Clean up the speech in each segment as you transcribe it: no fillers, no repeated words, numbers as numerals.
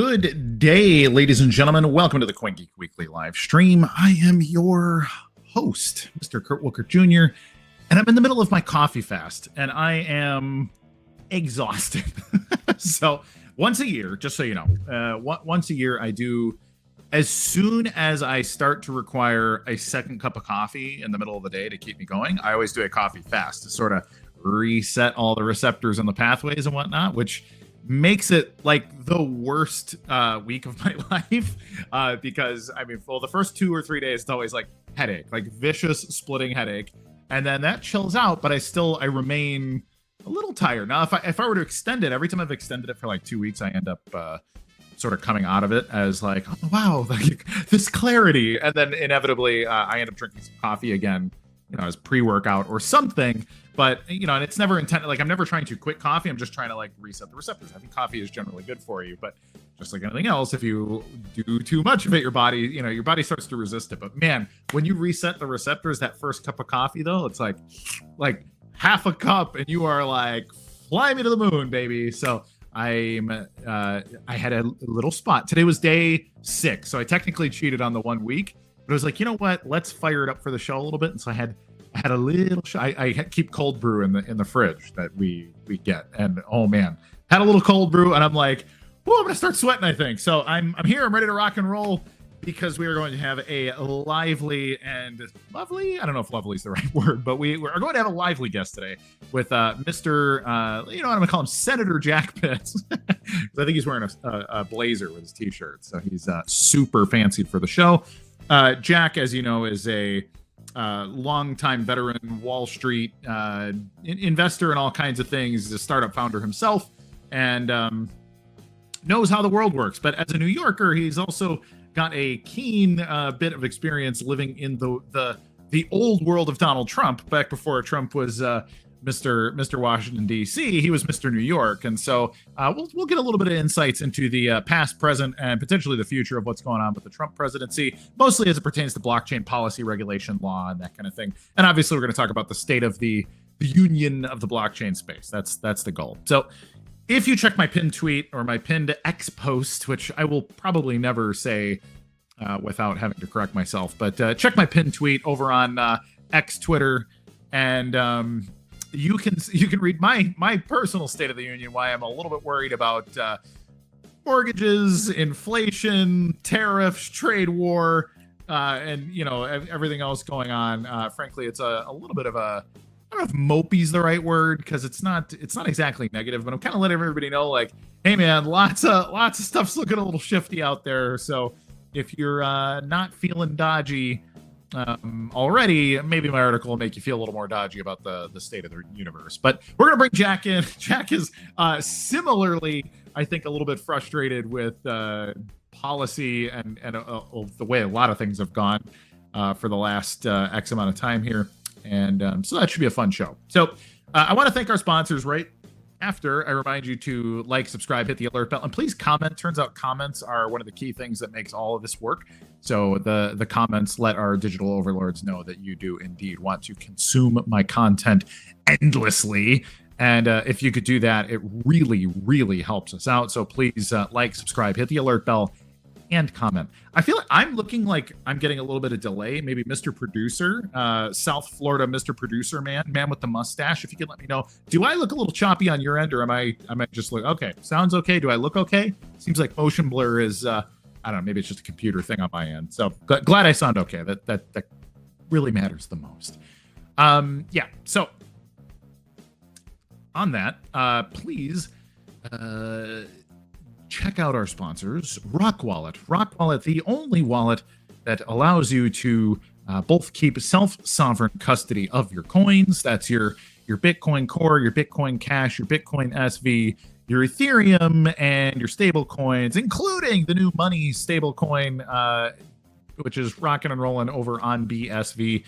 Good day, ladies and gentlemen. Welcome to the CoinGeek Weekly Livestream. I am your host, Mr. Kurt Wuckert Jr., and I'm in the middle of my coffee fast, and I am exhausted. So once a year, just so you know, once a year I do, as soon as I start to require a second cup of coffee in the middle of the day to keep me going, I always do a coffee fast to sort of reset all the receptors and the pathways and whatnot, which makes it like the worst week of my life because I mean, well, the first 2 or 3 days it's always like headache, like vicious splitting headache, and then that chills out, but I remain a little tired. Now if I were to extend it, every time I've extended it for like 2 weeks, I end up sort of coming out of it as like, oh wow, like this clarity, and then inevitably I end up drinking some coffee again, as pre-workout or something. But, and it's never intended, like I'm never trying to quit coffee. I'm just trying to like reset the receptors. I think coffee is generally good for you, but just like anything else, if you do too much of it, your body starts to resist it. But man, when you reset the receptors, that first cup of coffee though, it's like half a cup and you are like, fly me to the moon, baby. So I had a little spot. Today was day 6. So I technically cheated on the 1 week, but I was like, you know what, let's fire it up for the show a little bit. And so I had a little I keep cold brew in the fridge that we get, and oh man, had a little cold brew, and I'm like, oh, I'm gonna start sweating, I think. So I'm here, I'm ready to rock and roll, because we are going to have a lively and lovely, I don't know if lovely is the right word, but we are going to have a lively guest today with Mr. I'm gonna call him Senator Jack Pitts. I think he's wearing a blazer with his t-shirt, so he's super fancied for the show. Jack, as you know, is a longtime veteran Wall Street investor in all kinds of things. He's a startup founder himself, and knows how the world works. But as a New Yorker, he's also got a keen bit of experience living in the old world of Donald Trump. Back before Trump was Mr. Washington, D.C., he was Mr. New York. And so we'll get a little bit of insights into the past, present, and potentially the future of what's going on with the Trump presidency, mostly as it pertains to blockchain policy, regulation, law, and that kind of thing. And obviously, we're going to talk about the state of the union of the blockchain space. That's the goal. So if you check my pinned tweet or my pinned X post, which I will probably never say without having to correct myself, but check my pinned tweet over on X Twitter, and you can read my personal State of the Union, why I'm a little bit worried about mortgages, inflation, tariffs, trade war, and everything else going on. Frankly, it's a little bit of a, I don't know if mopey is the right word, because it's not exactly negative, but I'm kind of letting everybody know, like, hey man, lots of stuff's looking a little shifty out there. So if you're not feeling dodgy already, maybe my article will make you feel a little more dodgy about the state of the universe. But we're gonna bring Jack in. Jack is similarly, I think, a little bit frustrated with policy and the way a lot of things have gone for the last X amount of time here, and so that should be a fun show. So I want to thank our sponsors right after I remind you to like, subscribe, hit the alert bell, and please comment. Turns out comments are one of the key things that makes all of this work. So the comments let our digital overlords know that you do indeed want to consume my content endlessly. And if you could do that, it really, really helps us out. So please like, subscribe, hit the alert bell, and comment. I feel like I'm looking like I'm getting a little bit of delay. Maybe Mr. Producer, South Florida Mr. Producer man with the mustache. If you could let me know, do I look a little choppy on your end, or am I just look okay? Sounds okay. Do I look okay? Seems like motion blur is I don't know. Maybe it's just a computer thing on my end. So glad I sound okay. That really matters the most. Yeah. So on that, please. Check out our sponsors, Rockwallet. Rockwallet, the only wallet that allows you to both keep self-sovereign custody of your coins. That's your Bitcoin Core, your Bitcoin Cash, your Bitcoin SV, your Ethereum, and your stable coins, including the new money stable coin, which is rocking and rolling over on BSV.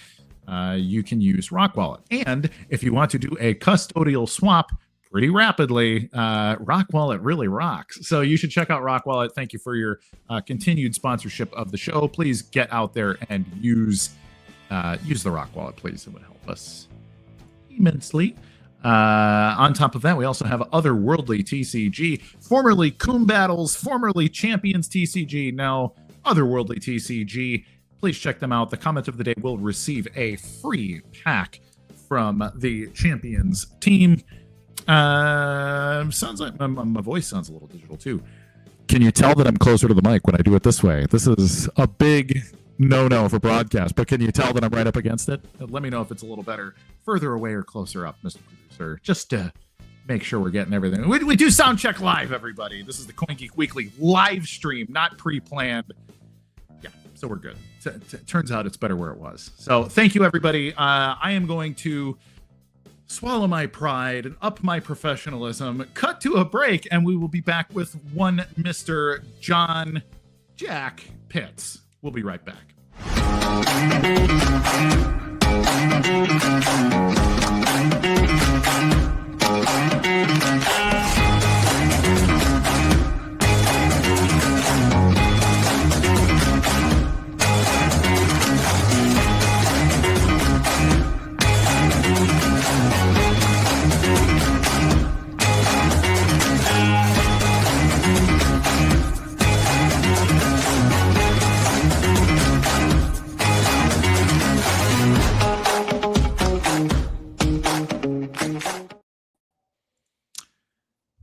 You can use Rockwallet. And if you want to do a custodial swap pretty rapidly, Rockwallet really rocks. So you should check out Rockwallet. Thank you for your continued sponsorship of the show. Please get out there and use the Rockwallet, please. It would help us immensely. On top of that, we also have Otherworldly TCG, formerly Coom Battles, formerly Champions TCG, now Otherworldly TCG. Please check them out. The comment of the day will receive a free pack from the Champions team. Sounds like my voice sounds a little digital too. Can you tell that I'm closer to the mic when I do it this way? This is a big no for broadcast, but can you tell that I'm right up against it? Let me know if it's a little better further away or closer up, Mr. Producer, just to make sure we're getting everything. We do sound check live, everybody. This is the CoinGeek Weekly live stream, not pre-planned. Yeah, so we're good. Turns out it's better where it was. So thank you, everybody. I am going to swallow my pride and up my professionalism, cut to a break, and we will be back with one Mr. John Jack Pitts. We'll be right back.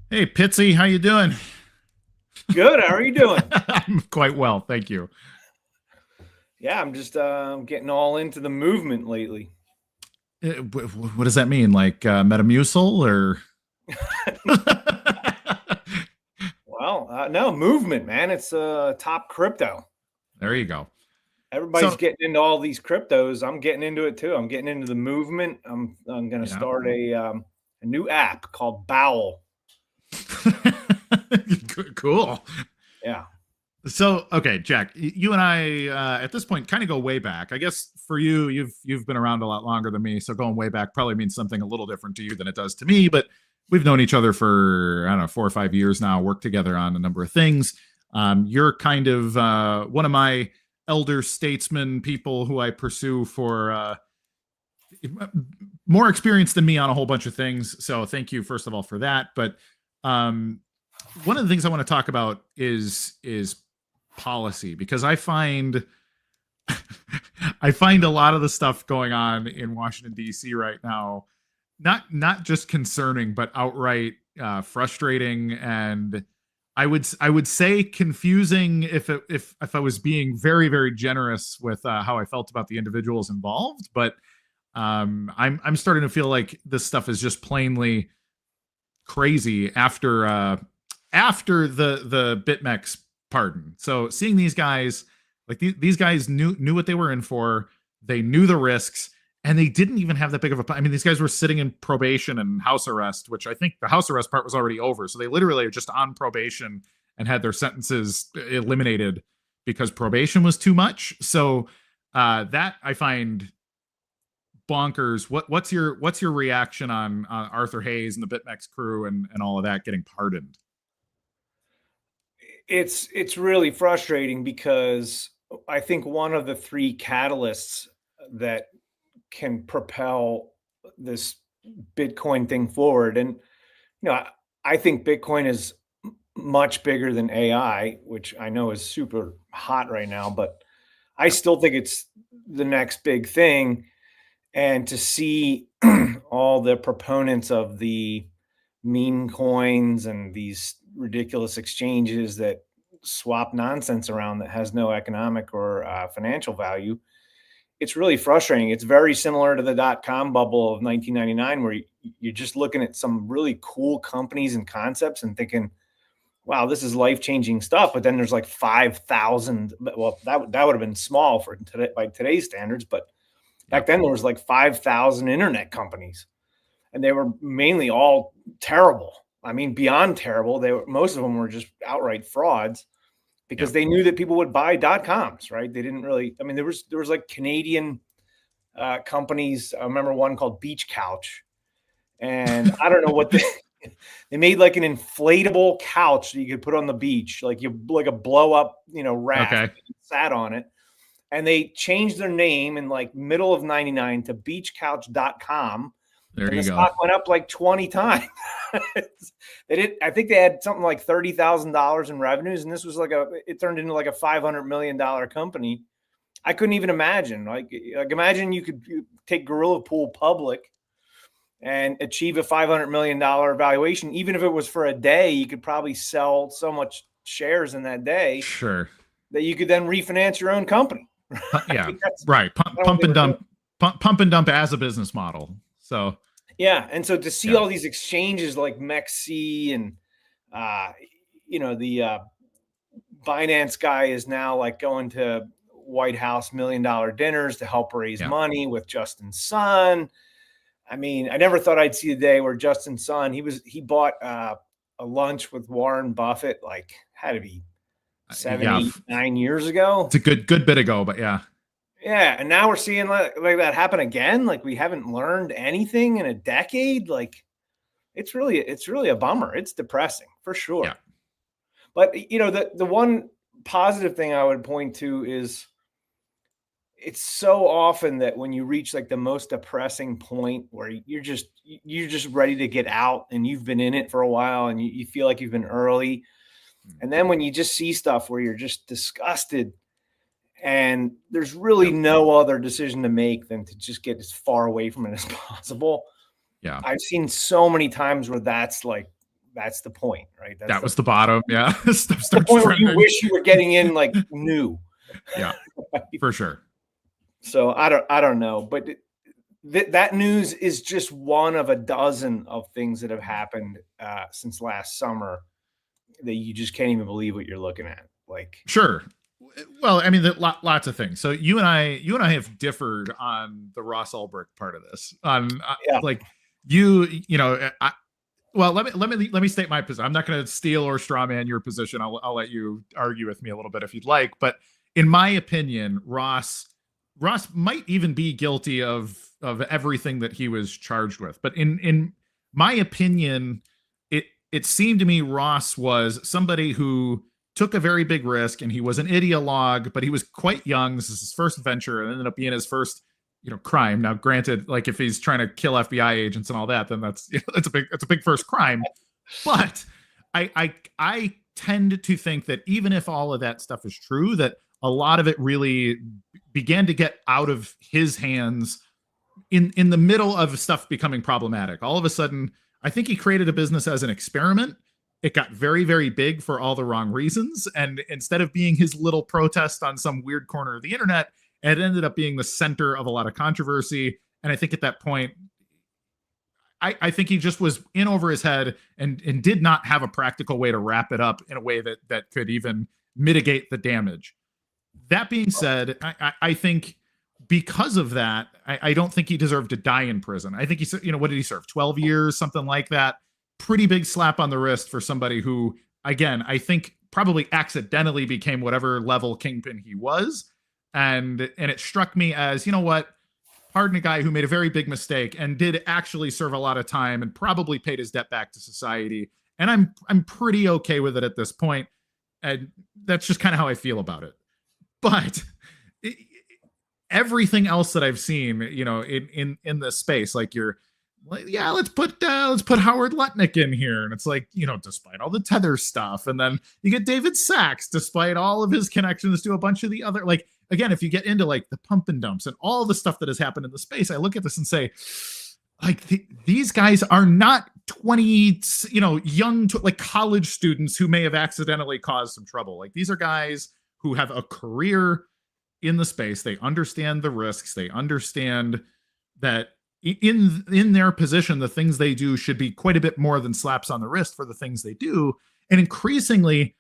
Hey, Pitsy, how you doing? Good. How are you doing? I'm quite well, thank you. Yeah, I'm just getting all into the movement lately. What does that mean? Like Metamucil or? Well, no, movement, man. It's top crypto. There you go. Everybody's getting into all these cryptos. I'm getting into it too. I'm getting into the movement. I'm going to start a new app called Bowel. Cool. Yeah. So, okay, Jack, you and I at this point kind of go way back. I guess for you, you've been around a lot longer than me, so going way back probably means something a little different to you than it does to me. But we've known each other for, I don't know, 4 or 5 years now, worked together on a number of things. You're kind of one of my elder statesmen, people who I pursue for more experience than me on a whole bunch of things. So thank you, first of all, for that. But one of the things I want to talk about is policy, because I find a lot of the stuff going on in Washington, D.C. right now not just concerning, but outright frustrating, and I would say confusing if I was being very, very generous with how I felt about the individuals involved. But I'm starting to feel like this stuff is just plainly crazy after the BitMEX pardon. So seeing these guys, like these guys knew what they were in for. They knew the risks, and they didn't even have that big of a. I mean, these guys were sitting in probation and house arrest, which I think the house arrest part was already over. So they literally are just on probation and had their sentences eliminated because probation was too much. So that I find bonkers. What's your reaction on Arthur Hayes and the BitMEX crew and all of that getting pardoned? It's really frustrating because I think one of the 3 catalysts that can propel this Bitcoin thing forward, and I think Bitcoin is much bigger than AI, which I know is super hot right now, but I still think it's the next big thing. And to see all the proponents of the meme coins and these ridiculous exchanges that swap nonsense around that has no economic or financial value, it's really frustrating. It's very similar to the .com bubble of 1999, where you're just looking at some really cool companies and concepts and thinking, wow, this is life-changing stuff. But then there's like 5,000. Well, that would have been small for today by today's standards, but back then there was like 5,000 internet companies, and they were mainly all terrible. I mean, beyond terrible. Most of them were just outright frauds, because they knew that people would buy .coms, right? They didn't really. I mean, there was like Canadian companies. I remember one called Beach Couch, and I don't know what they made, like an inflatable couch that you could put on the beach, like a blow up, raft. Okay. Sat on it. And they changed their name in like middle of 99 to beachcouch.com. There and you the go. stock went up like 20 times. I think they had something like $30,000 in revenues, and this was it turned into like a $500 million company. I couldn't even imagine. Like imagine you could take Gorilla Pool public and achieve a $500 million valuation. Even if it was for a day, you could probably sell so much shares in that day. Sure. That you could then refinance your own company. Yeah, right. Pump and dump as a business model. So yeah, and so to see all these exchanges like MEXC and the Binance guy is now like going to White House $1 million dinners to help raise money with Justin Sun. I mean, I never thought I'd see a day where Justin Sun he bought a lunch with Warren Buffett, like had to be 9 years ago. It's a good bit ago, but yeah. Yeah, and now we're seeing like that happen again. Like we haven't learned anything in a decade. Like it's really a bummer. It's depressing for sure. Yeah. But the one positive thing I would point to is it's so often that when you reach like the most depressing point where you're just ready to get out and you've been in it for a while and you feel like you've been early. And then when you just see stuff where you're just disgusted and there's really no other decision to make than to just get as far away from it as possible. Yeah. I've seen so many times where that's the point, right? That was the bottom. Yeah. The point where you wish you were getting in like new. Yeah, for sure. So I don't know, but that news is just one of a dozen of things that have happened since last summer that you just can't even believe what you're looking at. Like, sure. Well, I mean, lots of things. So you and I have differed on the Ross Ulbricht part of this. Like let me state my position. I'm not going to steal or strawman your position. I'll let you argue with me a little bit if you'd like. But in my opinion, Ross might even be guilty of everything that he was charged with. But in my opinion, it seemed to me Ross was somebody who took a very big risk, and he was an ideologue, but he was quite young. This is his first venture, and ended up being his first, crime. Now, granted, like if he's trying to kill FBI agents and all that, then that's a big first crime. But I tend to think that even if all of that stuff is true, that a lot of it really began to get out of his hands in the middle of stuff becoming problematic. All of a sudden, I think he created a business as an experiment. It got very, very big for all the wrong reasons. And instead of being his little protest on some weird corner of the internet, it ended up being the center of a lot of controversy. And I think at that point, I think he just was in over his head and did not have a practical way to wrap it up in a way that could even mitigate the damage. That being said, I think because of that, I don't think he deserved to die in prison. I think what did he serve? 12 years, something like that. Pretty big slap on the wrist for somebody who, again, I think probably accidentally became whatever level kingpin he was. And it struck me as, pardon a guy who made a very big mistake and did actually serve a lot of time and probably paid his debt back to society. And I'm pretty okay with it at this point. And that's just kind of how I feel about it. But everything else that I've seen, in this space, like let's put Howard Lutnick in here. And it's like, despite all the Tether stuff. And then you get David Sachs, despite all of his connections to a bunch of the other, like, again, if you get into like the pump and dumps and all the stuff that has happened in the space, I look at this and say, like, these guys are not 20, young, like college students who may have accidentally caused some trouble. Like, these are guys who have a career in the space. They understand the risks. They understand that in their position, the things they do should be quite a bit more than slaps on the wrist for the things they do. And increasingly,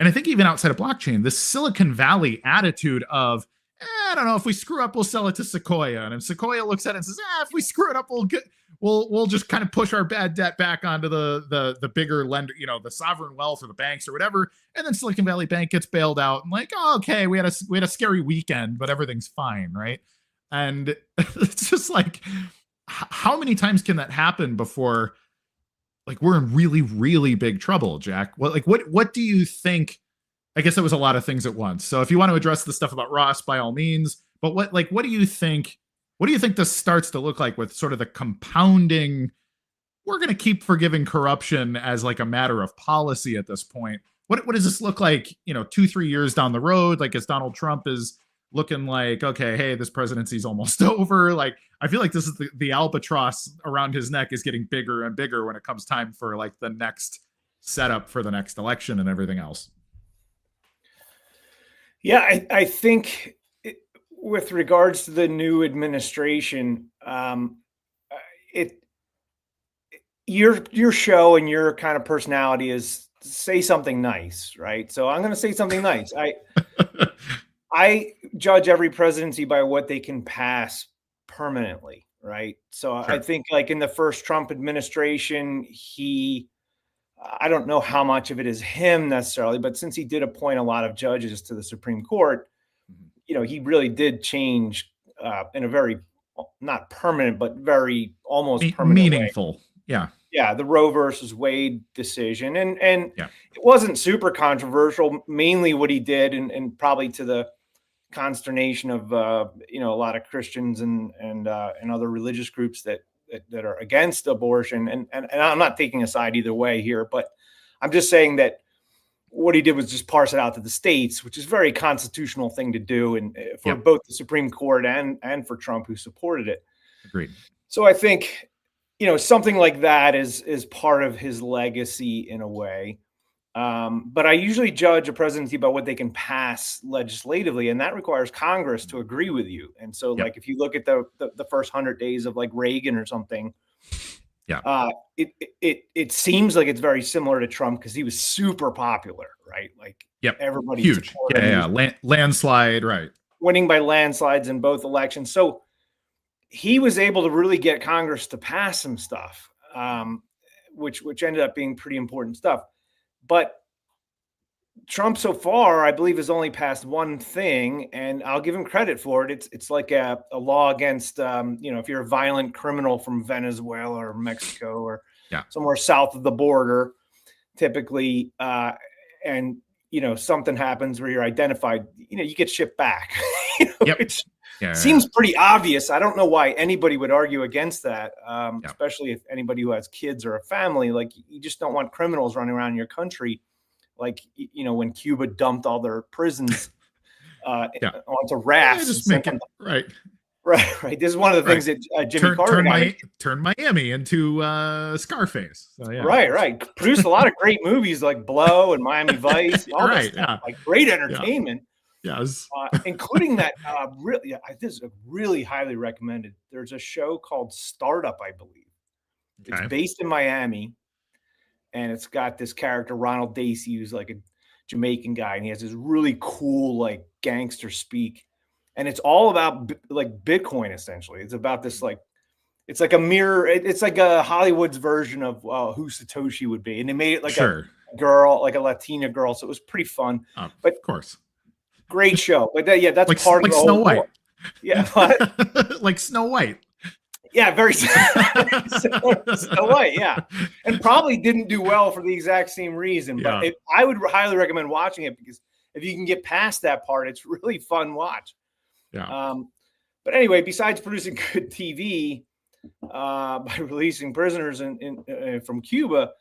and I think even outside of blockchain, this Silicon Valley attitude of, I don't know, if we screw up, we'll sell it to Sequoia. And if Sequoia looks at it and says, if we screw it up, we'll just kind of push our bad debt back onto the bigger lender, the sovereign wealth or the banks or whatever. And then Silicon Valley Bank gets bailed out and like, okay, we had a scary weekend, but everything's fine, right? And it's just like, how many times can that happen before, like, we're in really, really big trouble, Jack? What do you think? I guess it was a lot of things at once. So if you want to address the stuff about Ross, by all means. But what do you think What do you think this starts to look like with sort of the compounding? We're going to keep forgiving corruption as like a matter of policy at this point. What does this look like, 2-3 years down the road? Like, as Donald Trump is looking like, okay, hey, this presidency's almost over. Like, I feel like this is the albatross around his neck is getting bigger and bigger when it comes time for like the next setup for the next election and everything else. Yeah, I think with regards to the new administration, your show and your kind of personality is say something nice, right? So I'm going to say something nice. I judge every presidency by what they can pass permanently, right? So Sure. I think like in the first Trump administration, I don't know how much of it is him necessarily, but since he did appoint a lot of judges to the Supreme Court, he really did change in a very, not permanent, but very almost permanent meaningful way. Yeah. Yeah. The Roe versus Wade decision. And it wasn't super controversial, mainly what he did and probably to the consternation of, a lot of Christians and other religious groups that are against abortion. And I'm not taking a side either way here, but I'm just saying that what he did was just parse it out to the states, which is a very constitutional thing to do. And for both the Supreme Court and for Trump, who supported it. Agreed. So I think, something like that is part of his legacy in a way. But I usually judge a presidency by what they can pass legislatively, and that requires Congress to agree with you. And so, like, if you look at the first 100 days of like Reagan or something, it seems like it's very similar to Trump because he was super popular, right? Like, everybody huge, landslide, right? Winning by landslides in both elections. So he was able to really get Congress to pass some stuff, which ended up being pretty important stuff. But Trump so far, I believe, has only passed one thing, and I'll give him credit for it. It's like a law against, if you're a violent criminal from Venezuela or Mexico or somewhere south of the border, typically, and, something happens where you're identified, you get shipped back. Seems pretty obvious. I don't know why anybody would argue against that, especially if anybody who has kids or a family. Like, you just don't want criminals running around your country. Like, when Cuba dumped all their prisons onto rafts. Just make it right. This is one of the things that Jimmy Carter turned Miami into Scarface. So, Right. Produced a lot of great movies like Blow and Miami Vice. And all that stuff. Like, great entertainment. Yes. Including that this is really highly recommended. There's a show called Startup, I believe. It's based in Miami. And it's got this character, Ronald Dacey, who's like a Jamaican guy. And he has this really cool, like, gangster speak. And it's all about like Bitcoin, essentially. It's about this, like, it's like a mirror. It's like a Hollywood's version of who Satoshi would be. And they made it like a girl, like a Latina girl. So it was pretty fun. But of course. Great show. But that's like, part like of the Snow whole White. Yeah. What? Like Snow White. Yeah, very Snow White, yeah. And probably didn't do well for the exact same reason. But I would highly recommend watching it because if you can get past that part, it's really fun watch. Yeah. But anyway, besides producing good TV by releasing prisoners from Cuba,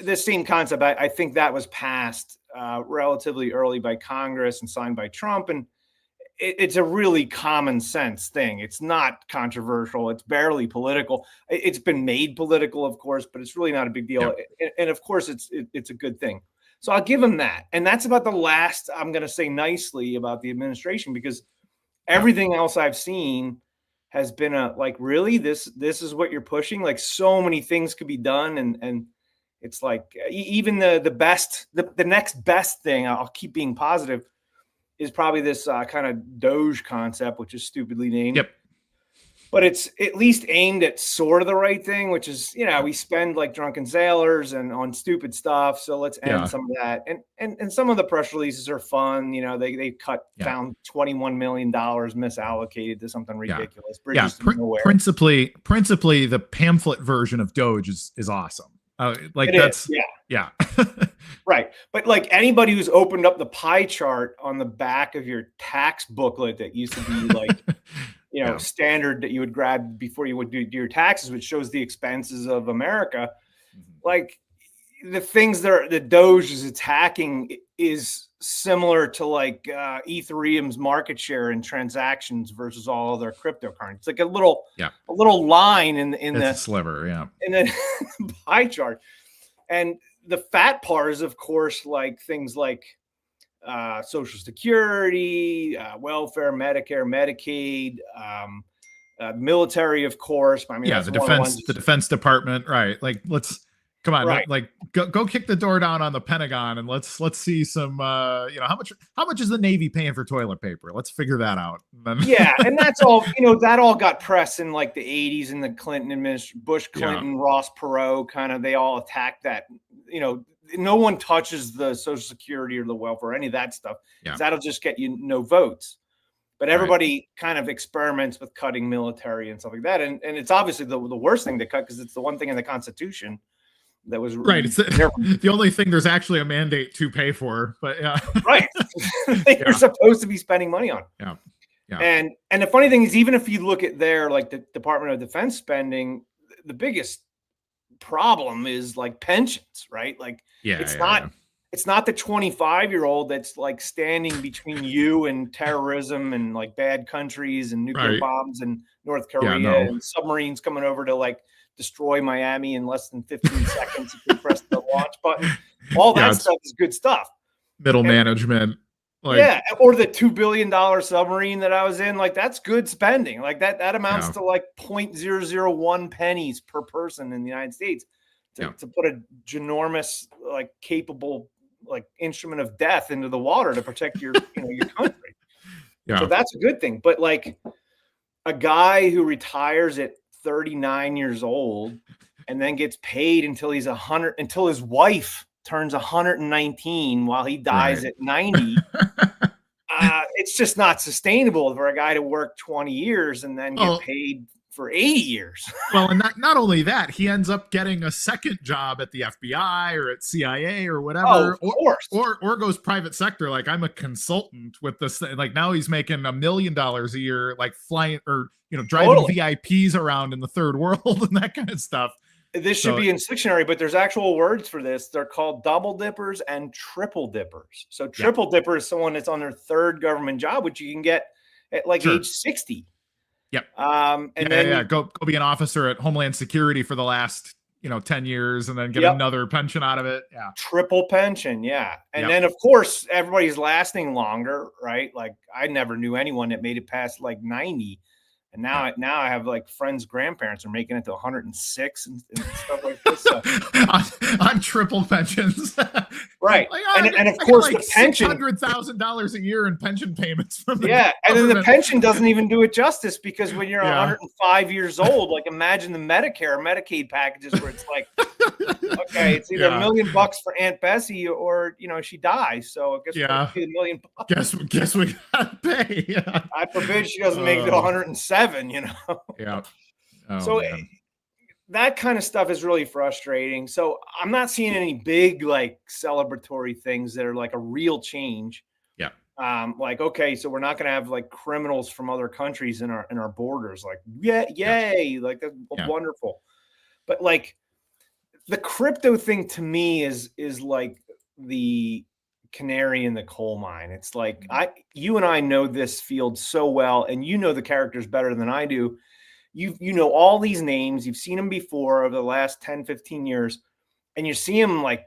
the same concept, I think that was passed relatively early by Congress and signed by Trump. And it's a really common sense thing. It's not controversial. It's barely political. It's been made political, of course, but it's really not a big deal. And of course, it's a good thing. So I'll give him that. And that's about the last I'm going to say nicely about the administration, because everything else I've seen has been like, really, this is what you're pushing. Like, so many things could be done. And it's like, even the next best thing, I'll keep being positive, is probably this kind of Doge concept, which is stupidly named. Yep. But it's at least aimed at sort of the right thing, which is, we spend like drunken sailors and on stupid stuff. So let's end some of that. And some of the press releases are fun. They found $21 million misallocated to something ridiculous. Principally the pamphlet version of Doge is awesome. Right. But like, anybody who's opened up the pie chart on the back of your tax booklet that used to be like standard that you would grab before you would do your taxes, which shows the expenses of America. Like the things the Doge is attacking is similar to like Ethereum's market share in transactions versus all other cryptocurrencies. It's like a little line in the sliver, in the pie chart. And the fat part is, of course, like things like Social Security, welfare, Medicare, Medicaid, military, of course. I mean, the Defense Department, right? Like, come on, right. like go kick the door down on the Pentagon and let's see some. How much is the Navy paying for toilet paper? Let's figure that out. Yeah, and that's all. That all got pressed in like the '80s in the Clinton administration, Bush, Clinton, Ross Perot, kind of. They all attacked that. No one touches the Social Security or the welfare, or any of that stuff. That'll just get you no votes. But everybody kind of experiments with cutting military and stuff like that. And it's obviously the worst thing to cut because it's the one thing in the Constitution that was right. It's the only thing there's actually a mandate to pay for. But right. You're supposed to be spending money on. Yeah. And the funny thing is, even if you look at the Department of Defense spending, the biggest problem is like pensions, right? Like it's not the 25-year-old that's like standing between you and terrorism and like bad countries and nuclear bombs and North Korea and submarines coming over to like destroy Miami in less than 15 seconds if you press the launch button. All that stuff is good stuff. Middle management. Or the $2 billion submarine that I was in, like that's good spending. Like that amounts to like 0.001 pennies per person in the United States to put a ginormous, like capable, like instrument of death into the water to protect your, your country. So that's a good thing. But like a guy who retires at 39 years old and then gets paid until he's 100, until his wife turns 119 while he dies at 90. It's just not sustainable for a guy to work 20 years and then get paid for 80 years. Well, and not only that, he ends up getting a second job at the FBI or at CIA or whatever, or goes private sector. Like I'm a consultant with this. Like now he's making $1 million a year, like flying or driving VIPs around in the third world and that kind of stuff. This should be in SLictionary, but there's actual words for this. They're called double dippers and triple dippers. So triple dipper is someone that's on their third government job, which you can get at like age 60. Yep. And then go be an officer at Homeland Security for the last 10 years and then get another pension out of it. Yeah. Triple pension. Yeah. And then of course everybody's lasting longer, right? Like I never knew anyone that made it past like 90. And now I have like friends' grandparents are making it to 106 and stuff like this. So. on triple pensions. Right. Like, and of course like the pension $600,000 a year in pension payments from the and then the pension doesn't even do it justice because when you're 105 years old, like imagine the Medicare, Medicaid packages where it's like, okay, it's either $1 million for Aunt Bessie or she dies. So I guess we'll pay $1 million. Guess we gotta pay. I forbid she doesn't make it to 107. So that kind of stuff is really frustrating. So I'm not seeing any big like celebratory things that are like a real change. Like, okay, so we're not going to have like criminals from other countries in our borders. Like, yay. Like that's wonderful. But like the crypto thing to me is like the canary in the coal mine. It's like you and I know this field so well, and the characters better than I do. You know all these names, you've seen them before over the last 10, 15 years, and you see them like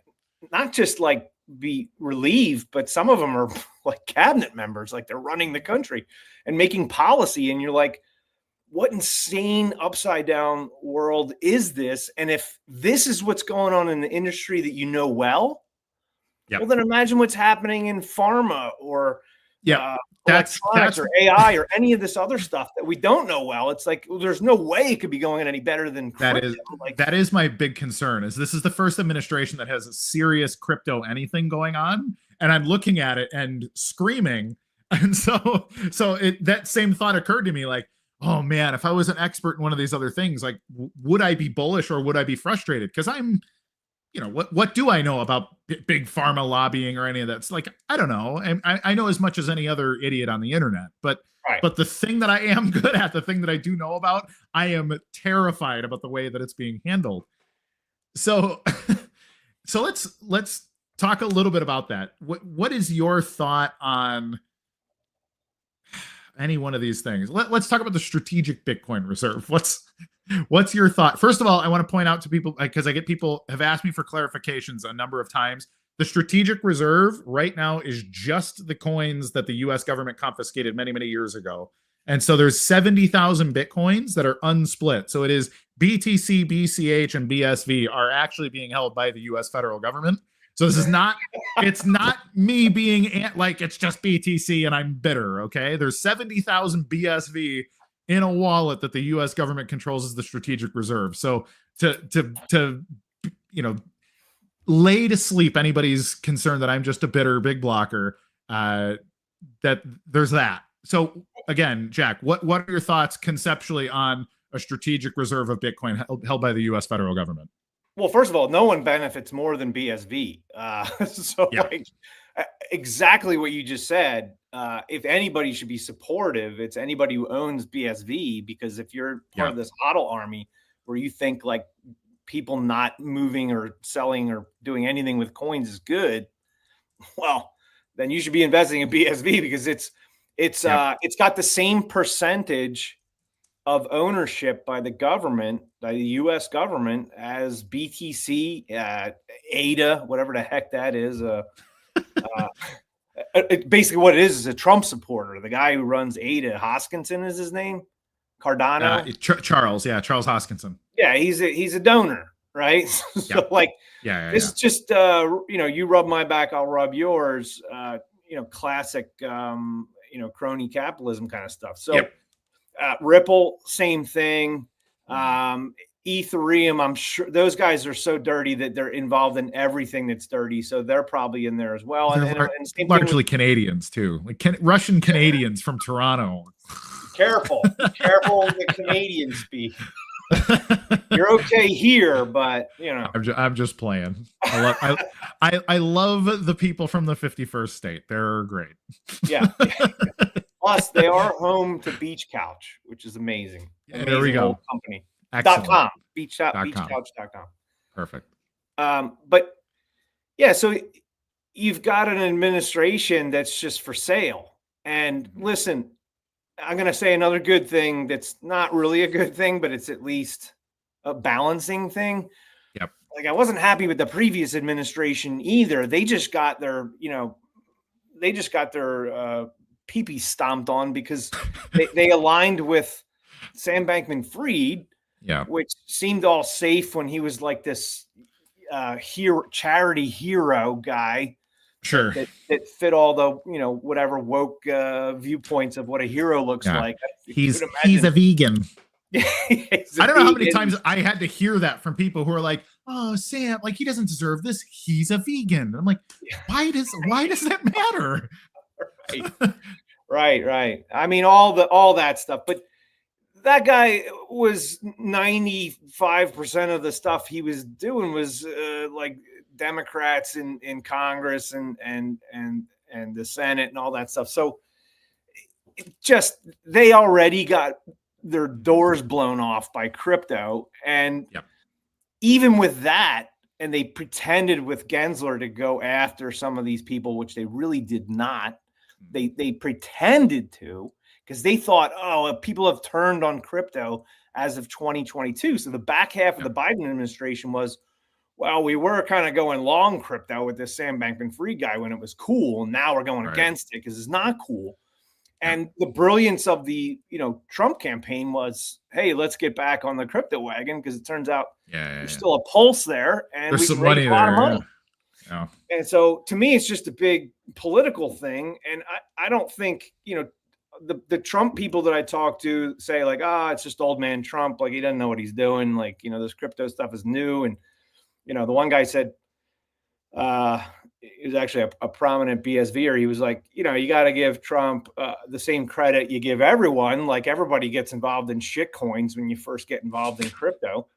not just like be relieved, but some of them are like cabinet members, like they're running the country and making policy. And you're like, what insane upside down world is this? And if this is what's going on in the industry that you know well, well, then imagine what's happening in pharma or electronics or AI or any of this other stuff that we don't know well. It's like, well, there's no way it could be going any better than crypto. That is my big concern. Is this is the first administration that has a serious crypto anything going on, and I'm looking at it and screaming. And so that same thought occurred to me, like, oh man, if I was an expert in one of these other things, like, would I be bullish or would I be frustrated? Because I'm what do I know about big pharma lobbying or any of that? It's like, I don't know. I know as much as any other idiot on the internet, but the thing that I am good at, the thing that I do know about, I am terrified about the way that it's being handled. So, so let's talk a little bit about that. What is your thought on any one of these things? Let's talk about the strategic Bitcoin reserve. What's your thought? First of all, I want to point out to people, because I get people have asked me for clarifications a number of times. The strategic reserve right now is just the coins that the US government confiscated many, many years ago. And so there's 70,000 Bitcoins that are unsplit. So it is BTC, BCH, and BSV are actually being held by the US federal government. So this is not, it's not me being like, it's just BTC and I'm bitter, okay? There's 70,000 BSV in a wallet that the US government controls as the strategic reserve. So to lay to sleep anybody's concern that I'm just a bitter big blocker, that there's that. So again, Jack, what are your thoughts conceptually on a strategic reserve of Bitcoin held by the US federal government? Well, first of all, no one benefits more than BSV. Like exactly what you just said. If anybody should be supportive, it's anybody who owns BSV, because if you're part of this HODL army where you think like people not moving or selling or doing anything with coins is good, well, then you should be investing in BSV, because it's got the same percentage of ownership by the government, by the U.S. government, as BTC, ADA, whatever the heck that is. Basically what it is a Trump supporter. The guy who runs ADA, Hoskinson is his name? Cardano? Charles Hoskinson. Yeah, he's a donor, right? So this is just, you rub my back, I'll rub yours, classic, crony capitalism kind of stuff. So Ripple, same thing. Ethereum, I'm sure those guys are so dirty that they're involved in everything that's dirty. So they're probably in there as well. And largely Canadians too, like Russian Canadians from Toronto. Careful when the Canadians speak. You're okay here, but I'm just playing. I love the people from the 51st state. They're great. Yeah. Plus, they are home to Beach Couch, which is amazing. There we go. Company. Excellent. Beachcouch.com. Perfect. But yeah, so you've got an administration that's just for sale. And listen, I'm going to say another good thing that's not really a good thing, but it's at least a balancing thing. Yep. Like, I wasn't happy with the previous administration either. They just got their, pee-pee stomped on because they aligned with Sam Bankman-Fried, which seemed all safe when he was like this charity hero guy. Sure. That fit all the, whatever woke viewpoints of what a hero looks like. He's a vegan. I don't know how many times I had to hear that from people who are like, "Oh, Sam, like he doesn't deserve this. He's a vegan." And I'm like, why does that matter? Right. I mean, all that stuff, but that guy was 95% of the stuff he was doing was like Democrats in Congress and the Senate and all that stuff. So they already got their doors blown off by crypto. And even with that, and they pretended with Gensler to go after some of these people, which they really did not. They pretended to, because they thought, people have turned on crypto as of 2022. So the back half of the Biden administration was, well, we were kind of going long crypto with this Sam Bankman-Fried guy when it was cool. And now we're going against it because it's not cool. And the brilliance of the, Trump campaign was, hey, let's get back on the crypto wagon, because it turns out there's still a pulse there. And there's some money there. Yeah. And so to me, it's just a big political thing. And I don't think, the Trump people that I talk to say like, it's just old man Trump. Like, he doesn't know what he's doing. Like, this crypto stuff is new. And, the one guy said, he was actually a prominent BSVer. He was like, you got to give Trump the same credit you give everyone. Like, everybody gets involved in shit coins when you first get involved in crypto.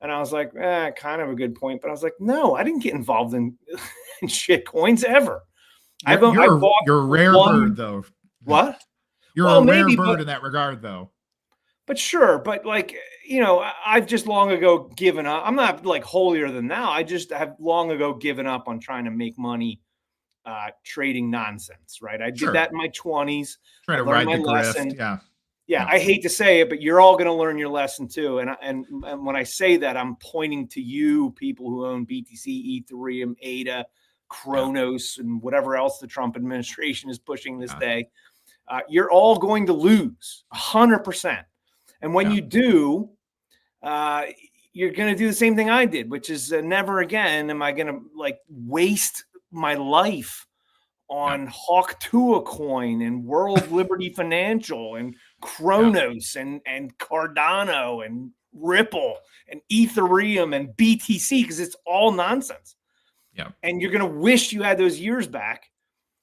And I was like, kind of a good point. But I was like, no, I didn't get involved in, in shit coins ever. I bought you're a rare bird, though. What? You're a rare bird in that regard, though. But sure, but like, I've just long ago given up. I'm not like holier than thou. I just have long ago given up on trying to make money trading nonsense, right? I did that in my 20s. Try to ride the grift. Yeah, I hate to say it, but you're all going to learn your lesson too. And when I say that, I'm pointing to you, people who own BTC, Ethereum, ADA, Kronos, and whatever else the Trump administration is pushing this day. You're all going to lose 100%. And when you do, you're going to do the same thing I did, which is never again am I going to like waste my life on Hawk Tua coin and World Liberty Financial and Kronos and Cardano and Ripple and Ethereum and BTC, because it's all nonsense. Yeah. And you're going to wish you had those years back,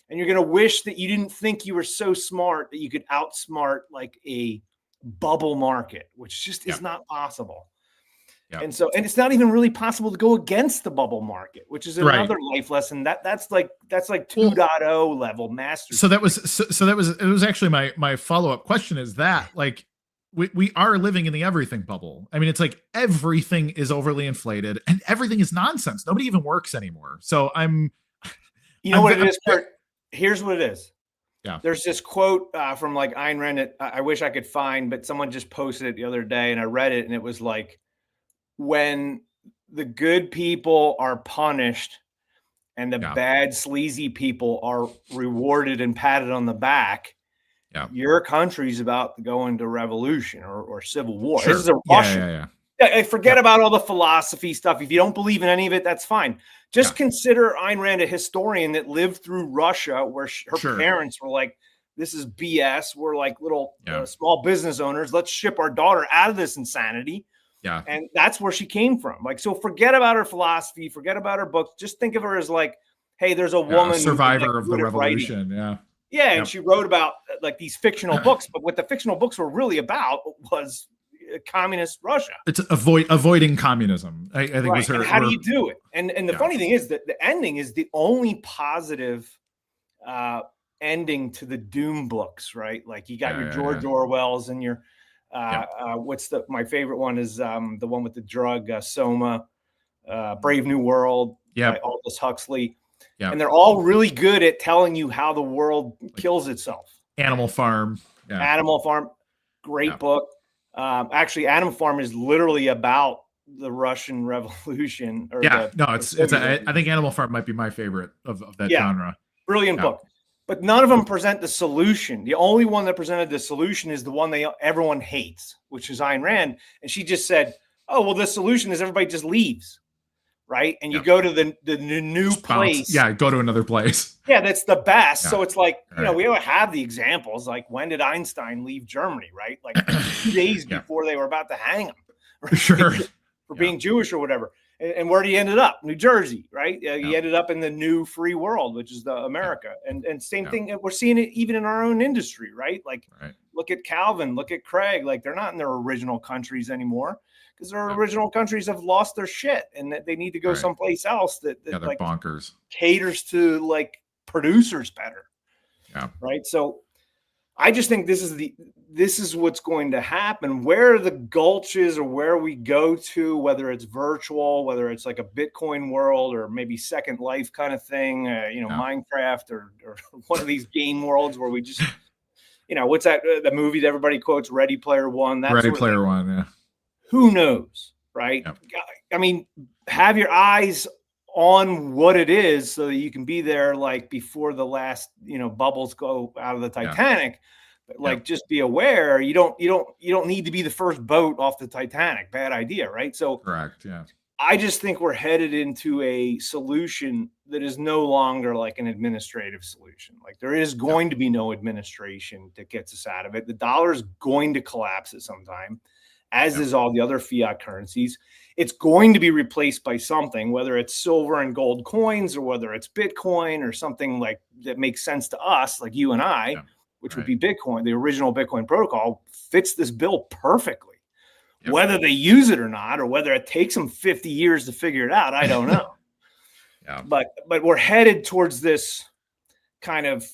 and you're going to wish that you didn't think you were so smart that you could outsmart like a bubble market, which just is not possible. Yeah. And it's not even really possible to go against the bubble market, which is another life lesson. That's like 2.0 level master. So it was actually my follow-up question is that like we are living in the everything bubble. I mean, it's like everything is overly inflated and everything is nonsense. Nobody even works anymore. So what it is, Kurt? Here's what it is. Yeah. There's this quote from like Ayn Rand that I wish I could find, but someone just posted it the other day and I read it, and it was like, when the good people are punished and the bad sleazy people are rewarded and patted on the back, your country's about to go into revolution or civil war. Sure. This is a Russian. Forget about all the philosophy stuff. If you don't believe in any of it, that's fine. Just consider Ayn Rand a historian that lived through Russia, where her parents were like, this is BS. We're like little small business owners. Let's ship our daughter out of this insanity. Yeah. And that's where she came from. Like, so forget about her philosophy, forget about her books. Just think of her as like, hey, there's a woman, survivor of the revolution. Writing. And she wrote about like these fictional books, but what the fictional books were really about was communist Russia. It's avoiding communism. I think was her. And how do you do it? And the funny thing is that the ending is the only positive ending to the doom books, right? Like you got your George Orwells and your my favorite one is the one with the drug Soma, Brave New World, by Aldous Huxley. And they're all really good at telling you how the world kills itself. Animal Farm. Animal Farm, great book. Actually, Animal Farm is literally about the Russian Revolution. I think Animal Farm might be my favorite of that genre. Brilliant book. But none of them present the solution. The only one that presented the solution is the one everyone hates, which is Ayn Rand. And she just said, oh, well, the solution is everybody just leaves, right? And you go to the new place. Go to another place. Yeah, that's the best. So it's like, we have the examples. Like, when did Einstein leave Germany, right? Like 2 days before they were about to hang him. Right? Sure. For being Jewish or whatever. And where did he ended up? New Jersey, right? He ended up in the new free world, which is the America. And same thing. We're seeing it even in our own industry, right? Like, look at Calvin, look at Craig. Like, they're not in their original countries anymore because their original countries have lost their shit and that they need to go someplace else that they're like bonkers, caters to like producers better. Yeah. Right. So I just think this is what's going to happen. Where the gulches or where we go to, whether it's virtual, whether it's like a Bitcoin world or maybe Second Life kind of thing, Minecraft or one of these game worlds where we just, what's that? The movie that everybody quotes, Ready Player One. That's Ready Player One. Yeah. Who knows, right? Yeah. I mean, have your eyes on what it is so that you can be there like before the last bubbles go out of the Titanic. But like just be aware you don't need to be the first boat off the Titanic. Bad idea, right? So correct. Yeah. I just think we're headed into a solution that is no longer like an administrative solution. Like there is going to be no administration that gets us out of it. The dollar is going to collapse at some time, as is all the other fiat currencies. It's going to be replaced by something, whether it's silver and gold coins or whether it's Bitcoin or something like that makes sense to us, like you and I, which would be Bitcoin. The original Bitcoin protocol fits this bill perfectly, Yep. Whether they use it or not, or whether it takes them 50 years to figure it out, I don't know. Yeah. But we're headed towards this kind of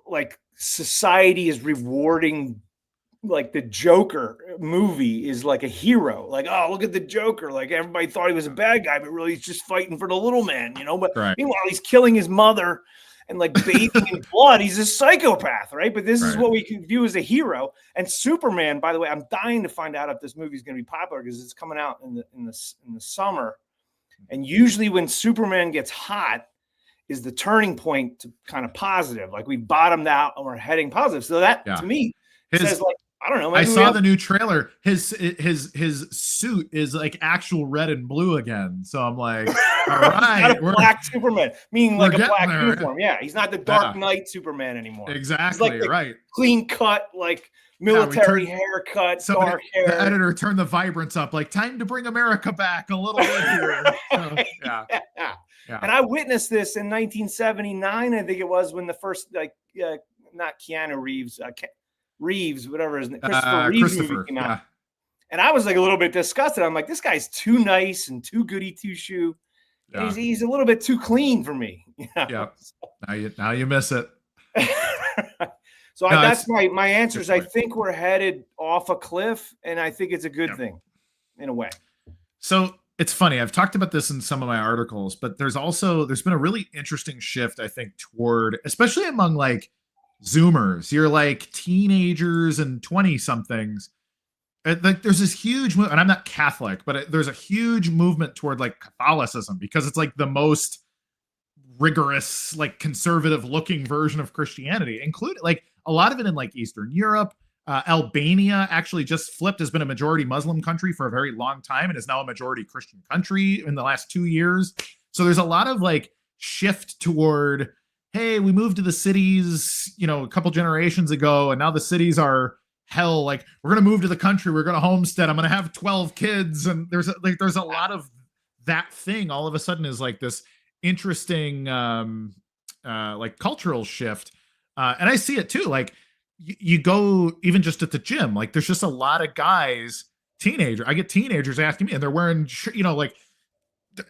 like society is rewarding, like the Joker movie is like a hero. Like, oh, look at the Joker. Like everybody thought he was a bad guy, but really he's just fighting for the little man, you know? But meanwhile, he's killing his mother and like bathing in blood. He's a psychopath, right? But this is what we can view as a hero. And Superman, by the way, I'm dying to find out if this movie is going to be popular because it's coming out in the summer. And usually when Superman gets hot is the turning point to kind of positive. Like we bottomed out and we're heading positive. So that to me says like, I don't know. I saw the new trailer. His suit is like actual red and blue again. So I'm like, all right, not a black Superman, meaning like a black there. Uniform. Yeah, he's not the Dark Knight Superman anymore. Exactly, he's like right. Clean cut, like military haircut, dark hair. The editor turned the vibrance up. Like, time to bring America back a little bit here. So, yeah. And I witnessed this in 1979. I think it was when the first not Keanu Reeves. Reeves, whatever his name, Christopher Reeves movie came out. And I was like a little bit disgusted. I'm like, this guy's too nice and too goody two shoe. Yeah. He's a little bit too clean for me. You know? Yeah. Now you miss it. So that's my answers. I think we're headed off a cliff, and I think it's a good thing in a way. So it's funny. I've talked about this in some of my articles, but there's been a really interesting shift, I think, toward, especially among like Zoomers. You're like teenagers and 20-somethings. Like there's this huge movement, and I'm not Catholic, but there's a huge movement toward like Catholicism because it's like the most rigorous, like conservative looking version of Christianity, including like a lot of it in like Eastern Europe. Albania actually just flipped, has been a majority Muslim country for a very long time and is now a majority Christian country in the last 2 years. So there's a lot of like shift toward, hey, we moved to the cities, a couple generations ago, and now the cities are hell. Like, we're going to move to the country. We're going to homestead. I'm going to have 12 kids. And there's a lot of that thing all of a sudden is like this interesting, like cultural shift. And I see it too. Like you go even just at the gym, like there's just a lot of guys, I get teenagers asking me and they're wearing,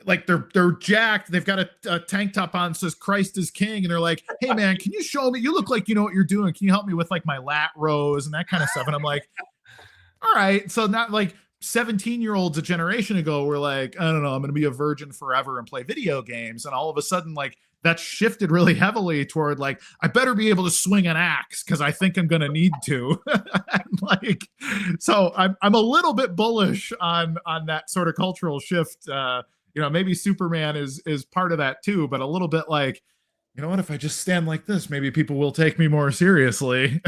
like they're jacked. They've got a tank top on that says Christ is King. And they're like, hey man, can you show me? You look like you know what you're doing. Can you help me with like my lat rows and that kind of stuff? And I'm like, all right. So not like 17-year-olds a generation ago were like, I don't know, I'm going to be a virgin forever and play video games. And all of a sudden, like that shifted really heavily toward like, I better be able to swing an axe because I think I'm going to need to. Like, so I'm a little bit bullish on that sort of cultural shift. Maybe Superman is part of that too, but a little bit like, you know what, if I just stand like this, maybe people will take me more seriously.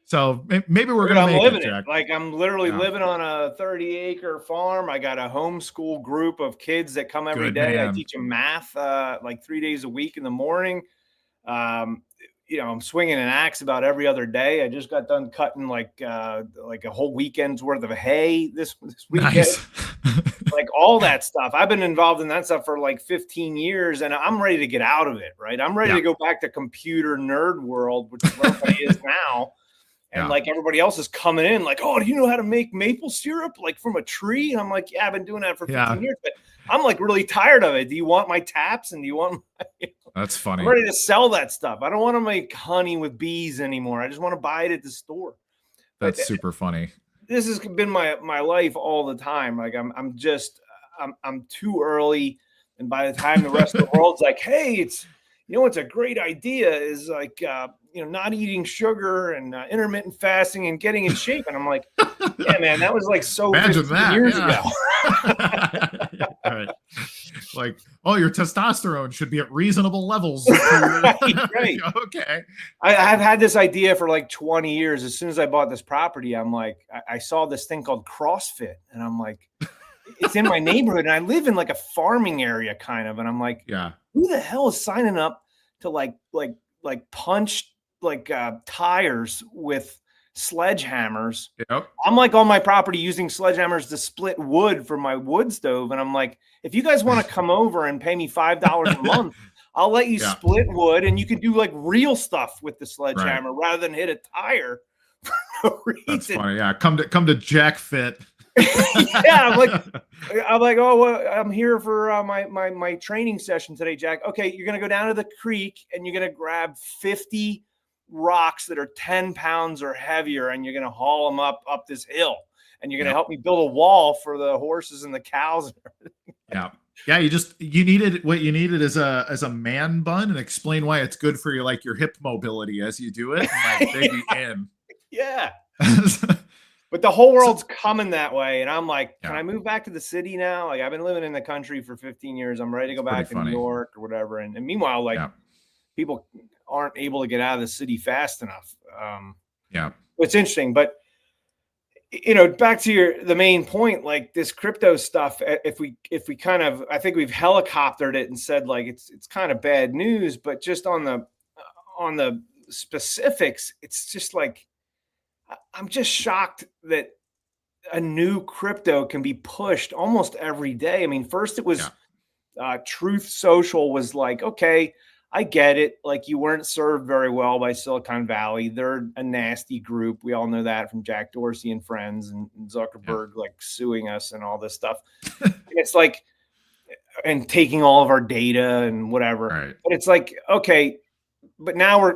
So maybe we're going to make living it, Jack. Like I'm literally living on a 30-acre farm. I got a homeschool group of kids that come every day. Man. I teach them math like 3 days a week in the morning. I'm swinging an axe about every other day. I just got done cutting like a whole weekend's worth of hay this weekend. Nice. Like all that stuff. I've been involved in that stuff for like 15 years and I'm ready to get out of it, right? I'm ready to go back to computer nerd world, which is where everybody is now. And like everybody else is coming in like, oh, do you know how to make maple syrup like from a tree? And I'm like, yeah, I've been doing that for 15 years, but I'm like really tired of it. Do you want my taps? And do you want my... That's funny. I'm ready to sell that stuff. I don't want to make honey with bees anymore. I just want to buy it at the store. That's super funny. This has been my life all the time. Like I'm too early. And by the time the rest of the world's like, hey, it's a great idea is like, not eating sugar and intermittent fasting and getting in shape. And I'm like, yeah, man, that was like so 15 years ago. Right. Like, oh, your testosterone should be at reasonable levels. Right. Okay. I've had this idea for like 20 years. As soon as I bought this property, I'm like, I saw this thing called CrossFit and I'm like, it's in my neighborhood and I live in like a farming area kind of. And I'm like, who the hell is signing up to like punch like tires with sledgehammers? Yep. I'm like on my property using sledgehammers to split wood for my wood stove. And I'm like, if you guys want to come over and pay me $5 a month, I'll let you split wood and you can do like real stuff with the sledgehammer rather than hit a tire no reason. That's funny. Yeah, come to Jack Fit. Yeah, I'm like, oh, well, I'm here for my training session today, Jack. Okay, you're gonna go down to the creek and you're gonna grab 50 rocks that are 10 pounds or heavier, and you're gonna haul them up this hill, and you're gonna help me build a wall for the horses and the cows. Yeah. Yeah, you needed what you needed is a man bun, and explain why it's good for your hip mobility as you do it. And they'd be in. Yeah. But the whole world's coming that way. And I'm like, can I move back to the city now? Like, I've been living in the country for 15 years. I'm ready to go back to New York or whatever. And meanwhile, people aren't able to get out of the city fast enough. It's interesting. But, back to the main point, like this crypto stuff, if we kind of, I think we've helicoptered it and said like, it's kind of bad news, but just on the specifics, it's just like, I'm just shocked that a new crypto can be pushed almost every day. I mean, first it was Truth Social was like, okay, I get it. Like, you weren't served very well by Silicon Valley. They're a nasty group. We all know that from Jack Dorsey and friends, and Zuckerberg like suing us and all this stuff. And it's like, and taking all of our data and whatever. Right. But it's like, okay, but now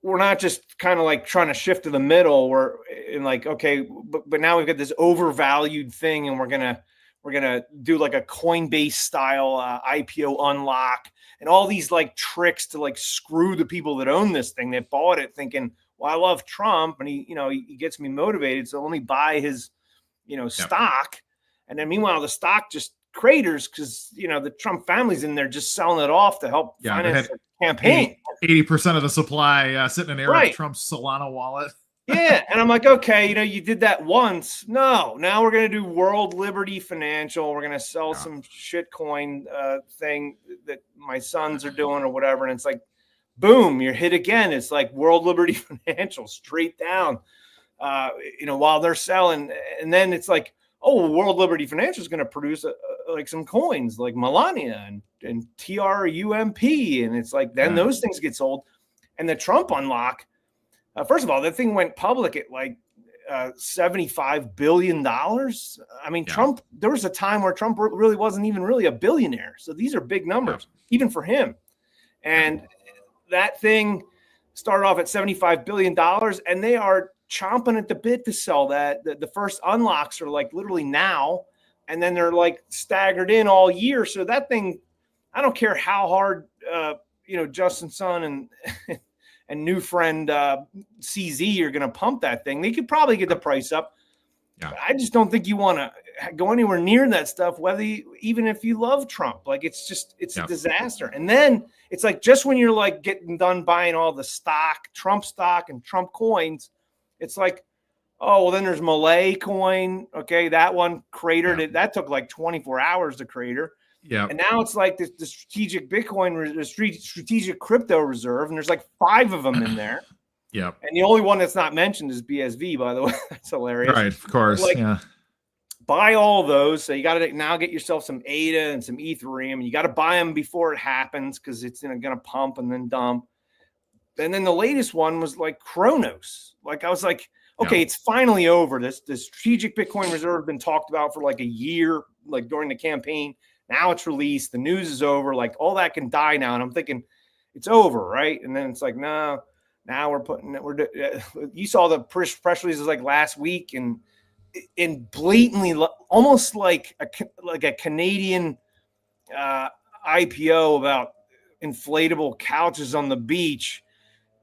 we're not just kind of like trying to shift to the middle. We're in like, okay, but now we've got this overvalued thing, and we're gonna do like a Coinbase style IPO unlock and all these like tricks to like screw the people that own this thing, that bought it thinking, well, I love Trump and he gets me motivated, so let me buy his stock. And then meanwhile the stock just craters because the Trump family's in there just selling it off to help finance the campaign. 80% of the supply sitting in Eric Trump's Solana wallet. Yeah. And I'm like, okay, you did that once. No, now we're going to do World Liberty Financial. We're going to sell some shit coin thing that my sons are doing or whatever. And it's like, boom, you're hit again. It's like World Liberty Financial straight down, while they're selling. And then it's like, oh, World Liberty Financial is going to produce like some coins like Melania and TRUMP. And it's like, then those things get sold. And the Trump unlock, first of all, that thing went public at like $75 billion. I mean, Trump, there was a time where Trump really wasn't even really a billionaire. So these are big numbers, even for him. And that thing started off at $75 billion, and they are chomping at the bit to sell that. The first unlocks are like literally now, and then they're like staggered in all year. So that thing, I don't care how hard, Justin Sun and new friend CZ are going to pump that thing. They could probably get the price up. Yeah. I just don't think you want to go anywhere near that stuff, even if you love Trump. Like, it's a disaster. And then it's like, just when you're like getting done buying all the Trump stock and Trump coins, it's like, oh, well, then there's Malay coin. Okay, that one cratered. Yeah. That took like 24 hours to crater. Yeah. And now it's like the strategic Bitcoin, the strategic crypto reserve, and there's like 5 of them in there. Yeah. And the only one that's not mentioned is BSV, by the way. That's hilarious. Right, of course. Buy all of those. So you got to now get yourself some ADA and some Ethereum. And you got to buy them before it happens because it's going to pump and then dump. And then the latest one was like Kronos. Like, I was like, okay, it's finally over. This strategic Bitcoin reserve been talked about for like a year, like during the campaign. Now it's released. The news is over. Like, all that can die now. And I'm thinking it's over, right? And then it's like, no, now you saw the press releases like last week and blatantly almost like a Canadian IPO about inflatable couches on the beach,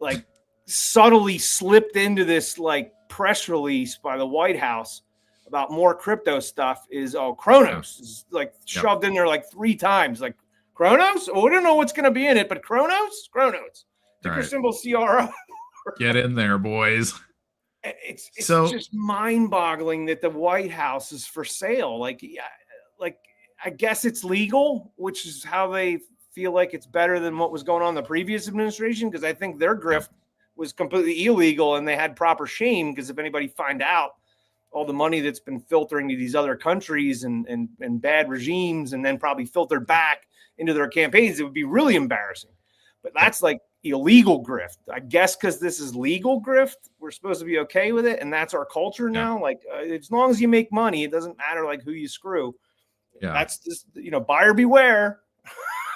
like subtly slipped into this like press release by the White House about more crypto stuff is Kronos is like shoved in there like 3 times. Like, Kronos? Oh, we don't know what's going to be in it, but Kronos. Ticker symbol CRO. Get in there, boys. It's just mind-boggling that the White House is for sale. Like I guess it's legal, which is how they feel like it's better than what was going on in the previous administration, because I think their grift was completely illegal and they had proper shame, because if anybody find out all the money that's been filtering to these other countries and bad regimes and then probably filtered back into their campaigns, it would be really embarrassing. But that's like illegal grift. I guess because this is legal grift, we're supposed to be okay with it, and that's our culture now. Like as long as you make money, it doesn't matter like who you screw. Yeah, that's just buyer beware.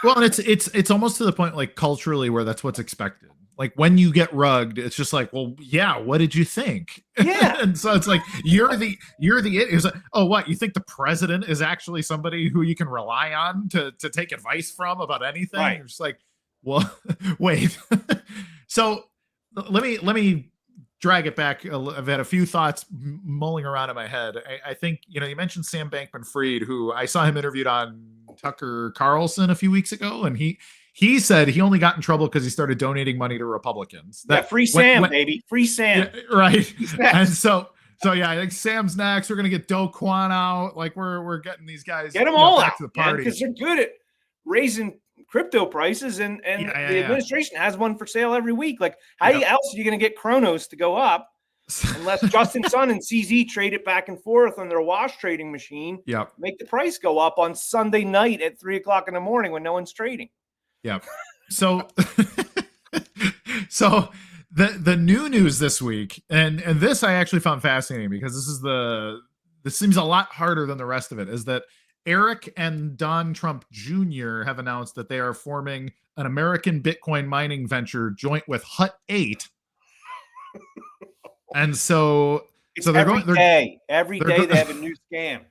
Well, and it's almost to the point like culturally where that's what's expected. Like when you get rugged, it's just like, well, yeah, what did you think? Yeah. And so it's like you're the is like, oh, what, you think the president is actually somebody who you can rely on to take advice from about anything? Right. You're just like, well, wait. So let me drag it back. I've had a few thoughts mulling around in my head. I think, you mentioned Sam Bankman-Fried, who I saw him interviewed on Tucker Carlson a few weeks ago. And he said he only got in trouble because he started donating money to Republicans. Free Sam, baby. Free Sam. Yeah, right. And so yeah, I think Sam's next. We're going to get Do Kwon out. Like we're getting these guys. Get them all back out to the party. Because they're good at raising crypto prices, and the administration has one for sale every week. Like how else are you going to get Kronos to go up unless Justin Sun and CZ trade it back and forth on their wash trading machine? Make the price go up on Sunday night at 3:00 in the morning when no one's trading. So the new news this week, and this I actually found fascinating because this seems a lot harder than the rest of it, is that Eric and Don Trump Jr. have announced that they are forming an American Bitcoin mining venture joint with Hut 8. And so they're every day they have a new scam.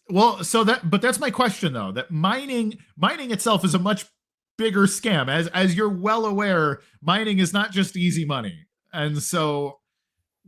Well, but that's my question though, that mining itself is a much bigger scam. As you're well aware, mining is not just easy money. And so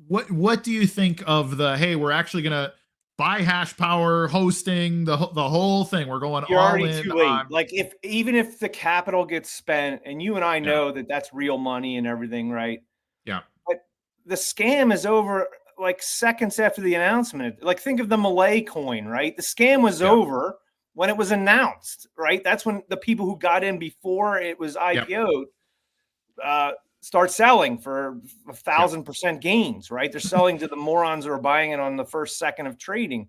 what do you think of hey, we're actually going to buy hash power, hosting, the whole thing? We're going You're all already in too late. on, like even if the capital gets spent, and you and I know that that's real money and everything, right? Yeah. But the scam is over like seconds after the announcement. Like think of the Malay coin, right? The scam was over when it was announced, right? That's when the people who got in before it was IPO'd start selling for 1,000% gains, right? They're selling to the morons who are buying it on the first second of trading.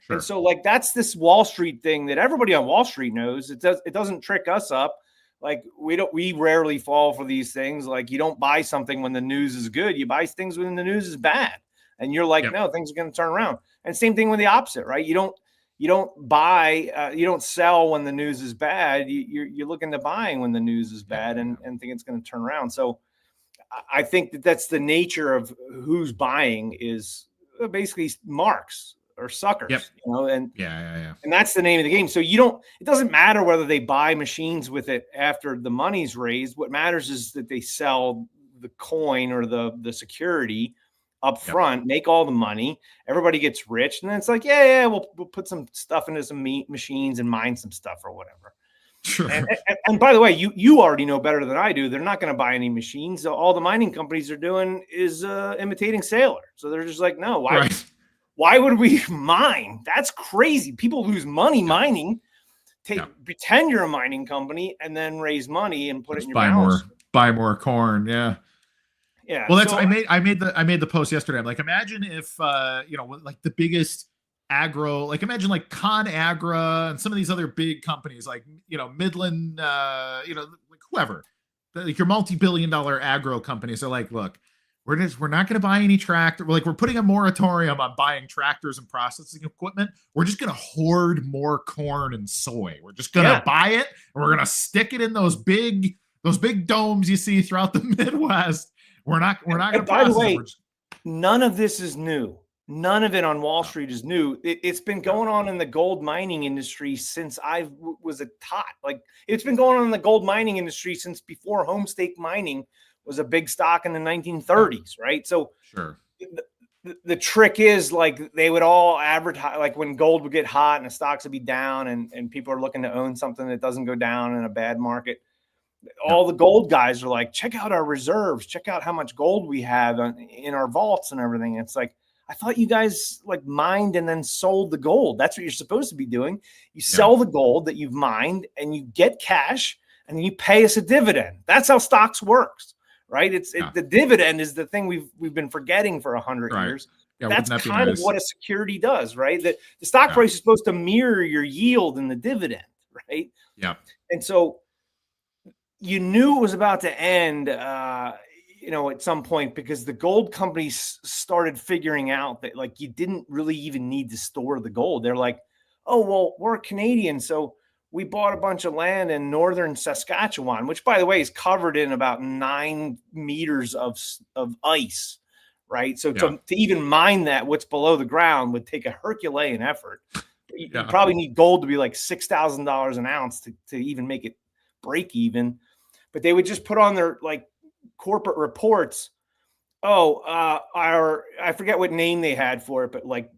Sure. And so like, that's this Wall Street thing that everybody on Wall Street knows. It doesn't trick us up. Like we rarely fall for these things. Like you don't buy something when the news is good. You buy things when the news is bad. And you're like, no, things are going to turn around. And same thing with the opposite, right? You don't buy, you don't sell when the news is bad. You're looking to buying when the news is bad and think it's going to turn around. So I think that's the nature of who's buying, is basically marks or suckers, and and that's the name of the game. So it doesn't matter whether they buy machines with it after the money's raised. What matters is that they sell the coin or the security up front, make all the money, everybody gets rich, and then it's like, we'll put some stuff into some machines and mine some stuff or whatever. Sure. And by the way, you already know better than I do. They're not going to buy any machines. So all the mining companies are doing is imitating Sailor. So they're just like, no, why would we mine? That's crazy. People lose money mining. Pretend you're a mining company and then raise money and put it in your balance. Buy more corn. Yeah. Yeah. Well, I made the post yesterday. I'm like, imagine if like the biggest agro, like imagine like ConAgra and some of these other big companies like Midland, like whoever, like your multi-billion-dollar agro companies are like, look, we're not going to buy any tractor. We're putting a moratorium on buying tractors and processing equipment. We're just going to hoard more corn and soy. We're just going to buy it and we're going to stick it in those big domes you see throughout the Midwest. We're not going to. By the way, none of this is new. None of it on Wall Street is new. It's been going on in the gold mining industry since I was a tot. Like it's been going on in the gold mining industry since before home stake mining was a big stock in the 1930s, right? So the trick is like they would all advertise, like when gold would get hot and the stocks would be down and people are looking to own something that doesn't go down in a bad market. All the gold guys are like, check out our reserves, check out how much gold we have in our vaults and everything. It's like, I thought you guys like mined and then sold the gold. That's what you're supposed to be doing. You sell the gold that you've mined and you get cash and then you pay us a dividend. That's how stocks works, right? The dividend is the thing we've been forgetting for 100 years. Yeah, that's kind of what a security does, right? That the stock price is supposed to mirror your yield and the dividend, right? Yeah. And so you knew it was about to end, at some point, because the gold companies started figuring out that like you didn't really even need to store the gold. They're like, oh, well, we're Canadian, so we bought a bunch of land in northern Saskatchewan, which, by the way, is covered in about 9 meters of ice, right? So to even mine that, what's below the ground, would take a Herculean effort. You probably need gold to be like $6,000 an ounce to even make it break even. But they would just put on their like corporate reports. I forget what name they had for it, but like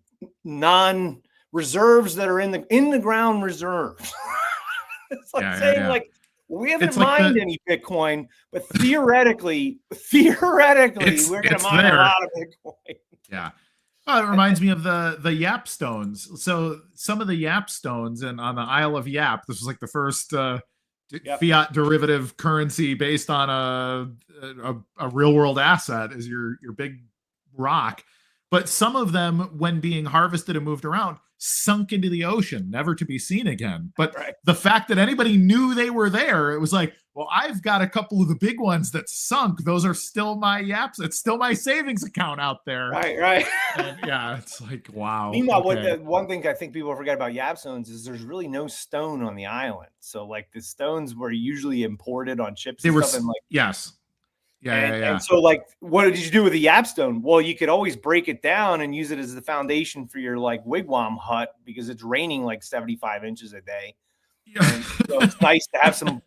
non-reserves that are in the ground reserves. It's like like, we haven't mined any Bitcoin, but theoretically, we're going to mine a lot of Bitcoin. Yeah. Well, it reminds me of the Yap stones. So some of the Yap stones and on the Isle of Yap, this was like the first fiat derivative currency based on a real world asset is your big rock. But some of them, when being harvested and moved around, sunk into the ocean, never to be seen again. But the fact that anybody knew they were there, it was like, well, I've got a couple of the big ones that sunk. Those are still my Yaps. It's still my savings account out there. Right. And it's like, wow. Meanwhile, one thing I think people forget about Yap stones is there's really no stone on the island. So like the stones were usually imported on ships. They were, stuff, and like, yes. And so like, what did you do with the Yap stone? Well, you could always break it down and use it as the foundation for your like wigwam hut, because it's raining like 75 inches a day. And so it's nice to have some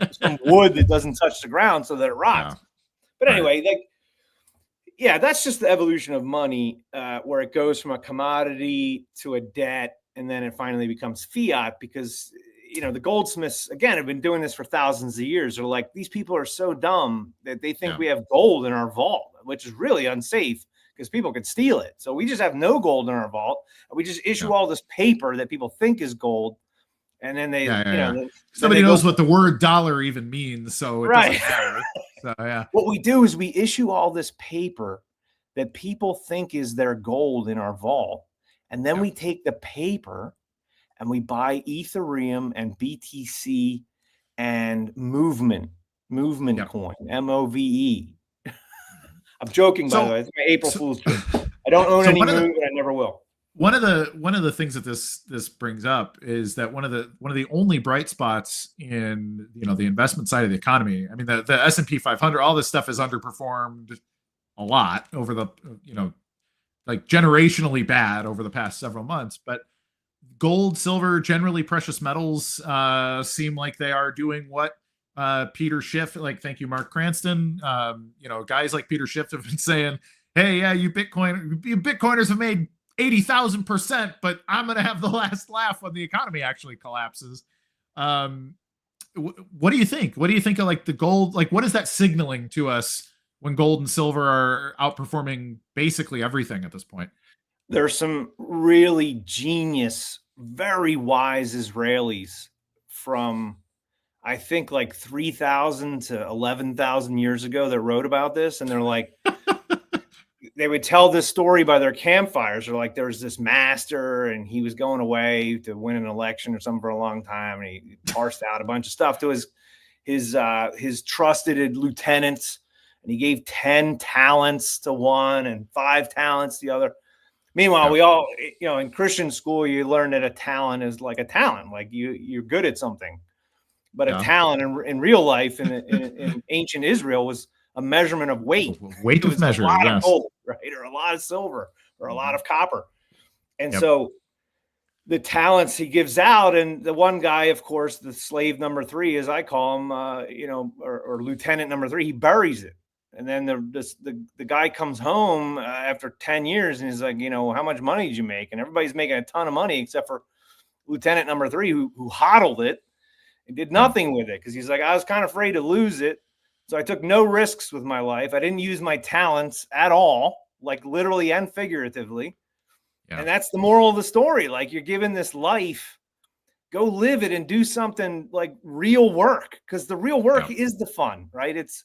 wood that doesn't touch the ground so that it rots. But anyway, that's just the evolution of money, where it goes from a commodity to a debt, and then it finally becomes fiat, because the goldsmiths, again, have been doing this for thousands of years. They're like, these people are so dumb that they think we have gold in our vault, which is really unsafe because people could steal it. So we just have no gold in our vault. And we just issue all this paper that people think is gold. And then they, somebody knows what the word dollar even means. So it doesn't matter. So, what we do is we issue all this paper that people think is their gold in our vault. And then we take the paper and we buy Ethereum and BTC and movement coin, MOVE. I'm joking, by the way. It's my April Fool's joke. I don't own any Move, and I never will. One of the things that this brings up is that one of the only bright spots in the investment side of the economy. I mean, the S&P 500, all this stuff has underperformed a lot over the like generationally bad over the past several months, but gold, silver, generally precious metals seem like they are doing what Peter Schiff, like, thank you, Mark Cranston. Guys like Peter Schiff have been saying, hey, you Bitcoiners have made 80,000%, but I'm going to have the last laugh when the economy actually collapses. What do you think? What do you think of like the gold? Like, what is that signaling to us when gold and silver are outperforming basically everything at this point? There's some really genius, very wise Israelis from, I think, like 3,000 to 11,000 years ago that wrote about this. And they're like, they would tell this story by their campfires. They're like, there was this master and he was going away to win an election or something for a long time. And he parsed out a bunch of stuff to his trusted lieutenants. And he gave 10 talents to one and 5 talents to the other. Meanwhile, we all, in Christian school, you learn that a talent is like a talent, like you're good at something. But a talent in real life in ancient Israel was a measurement of weight. Weight of measure, a lot of gold, right? Or a lot of silver, or a lot of copper. And so the talents he gives out, and the one guy, of course, the slave number 3, as I call him, or lieutenant number 3, he buries it. And then the guy comes home after 10 years and he's like, how much money did you make? And everybody's making a ton of money except for lieutenant number 3 who hodled it and did nothing with it, because he's like, I was kind of afraid to lose it. So I took no risks with my life. I didn't use my talents at all, like literally and figuratively. Yeah. And that's the moral of the story. Like, you're given this life, go live it and do something like real work, because the real work is the fun, right? It's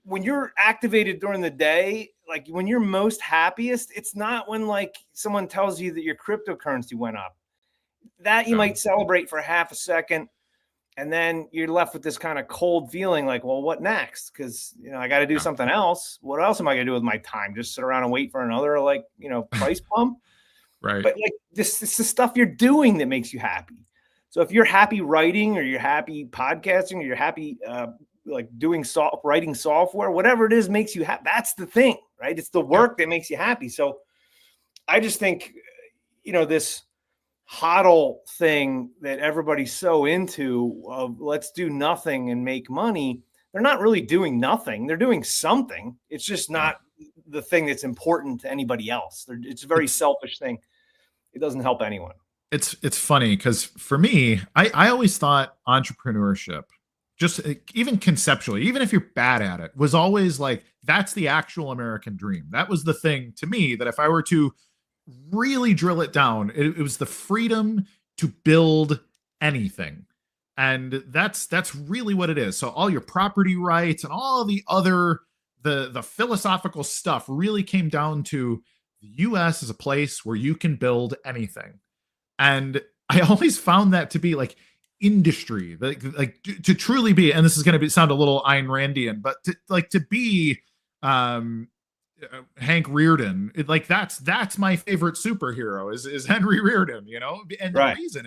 when you're activated during the day, like when you're most happiest, it's not when like someone tells you that your cryptocurrency went up. That you might celebrate for half a second. And then you're left with this kind of cold feeling like, well, what next? Because, I got to do something else. What else am I going to do with my time? Just sit around and wait for another, price pump? Right. But this is the stuff you're doing that makes you happy. So if you're happy writing, or you're happy podcasting, or you're happy writing software, whatever it is makes you happy. That's the thing, right? It's the work that makes you happy. So I just think, this hodl thing that everybody's so into of let's do nothing and make money. They're not really doing nothing. They're doing something. It's just not the thing that's important to anybody else. It's a very selfish thing. It doesn't help anyone. It's funny because for me, I always thought entrepreneurship, just even conceptually, even if you're bad at it, was always like, that's the actual American dream. That was the thing to me that if I were to really drill it down, it was the freedom to build anything. And that's really what it is. So all your property rights and all the other, the philosophical stuff really came down to the US is a place where you can build anything. And I always found that to be like industry, like to truly be, and this is going to sound a little Ayn Randian, but to be Hank Reardon, that's my favorite superhero is Henry Reardon, and the reason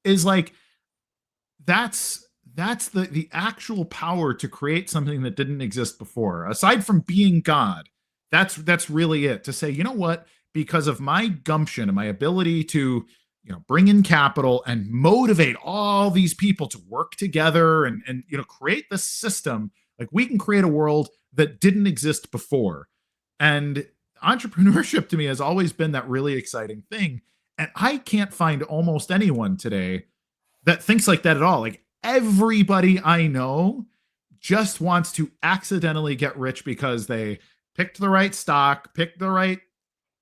is like that's the actual power to create something that didn't exist before, aside from being God. That's really it, to say, you know what, because of my gumption and my ability to bring in capital and motivate all these people to work together and create this system, like we can create a world that didn't exist before. And entrepreneurship to me has always been that really exciting thing. And I can't find almost anyone today that thinks like that at all. Like everybody I know just wants to accidentally get rich because they picked the right stock, picked the right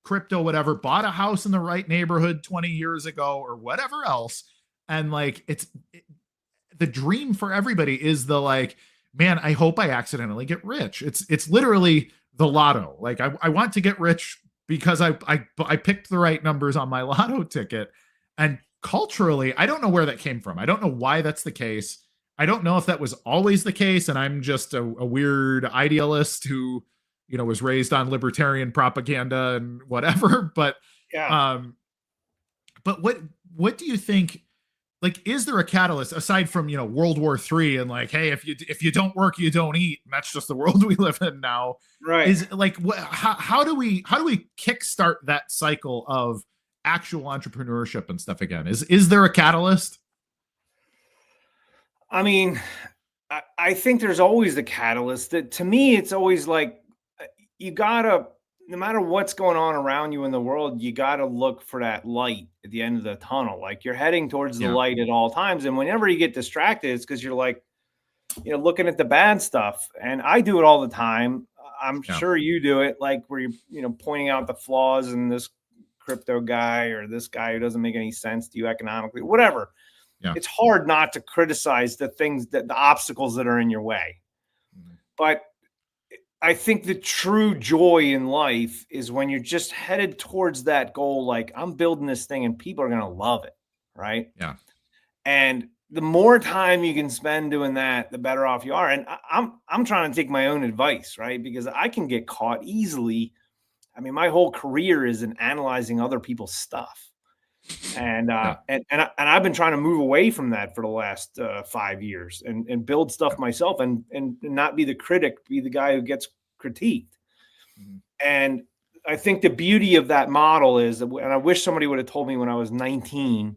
crypto, whatever, bought a house in the right neighborhood 20 years ago or whatever else. And the dream for everybody is the like, man, I hope I accidentally get rich. It's literally the lotto. Like I want to get rich because I picked the right numbers on my lotto ticket. And culturally, I don't know where that came from. I don't know why that's the case. I don't know if that was always the case and I'm just a weird idealist who was raised on libertarian propaganda and whatever. But but what do you think? Like, is there a catalyst aside from World War III and like, hey, if you don't work, you don't eat, and that's just the world we live in now? Right? Is like, how do we kickstart that cycle of actual entrepreneurship and stuff again? Is there a catalyst? I mean, I think there's always the catalyst. That to me, it's always like, you gotta, no matter what's going on around you in the world, you gotta look for that light at the end of the tunnel. Like you're heading towards the light at all times. And whenever you get distracted, it's because you're like, looking at the bad stuff. And I do it all the time. I'm sure you do it, like where you're, pointing out the flaws in this crypto guy or this guy who doesn't make any sense to you economically, whatever. Yeah. It's hard not to criticize the things the obstacles that are in your way. Mm-hmm. But I think the true joy in life is when you're just headed towards that goal. Like I'm building this thing and people are going to love it. Right. Yeah. And the more time you can spend doing that, the better off you are. And I'm trying to take my own advice, right? Because I can get caught easily. I mean, my whole career is in analyzing other people's stuff. And I've been trying to move away from that for the last 5 years and build stuff myself and not be the critic, be the guy who gets critiqued. Mm-hmm. And I think the beauty of that model is, and I wish somebody would have told me when I was 19,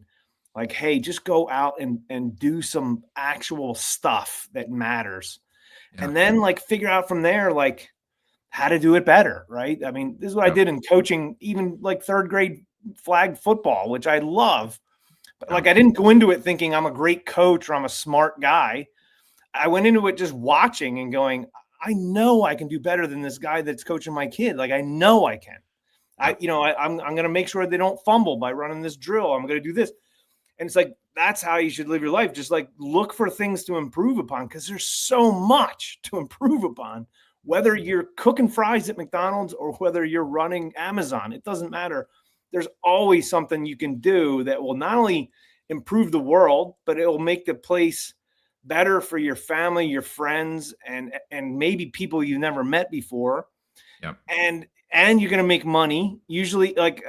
like, hey, just go out and do some actual stuff that matters. Yeah. And then like figure out from there, like how to do it better. Right. I mean, this is what I did in coaching, even like third grade flag football, which I love. But like, I didn't go into it thinking I'm a great coach or I'm a smart guy. I went into it just watching and going, I know I can do better than this guy that's coaching my kid. Like, I know I can. I'm going to make sure they don't fumble by running this drill. I'm going to do this. And it's like, that's how you should live your life. Just like look for things to improve upon, because there's so much to improve upon, whether you're cooking fries at McDonald's or whether you're running Amazon. It doesn't matter. There's always something you can do that will not only improve the world, but it will make the place better for your family, your friends, and maybe people you've never met before. Yep. And you're going to make money. Usually, like,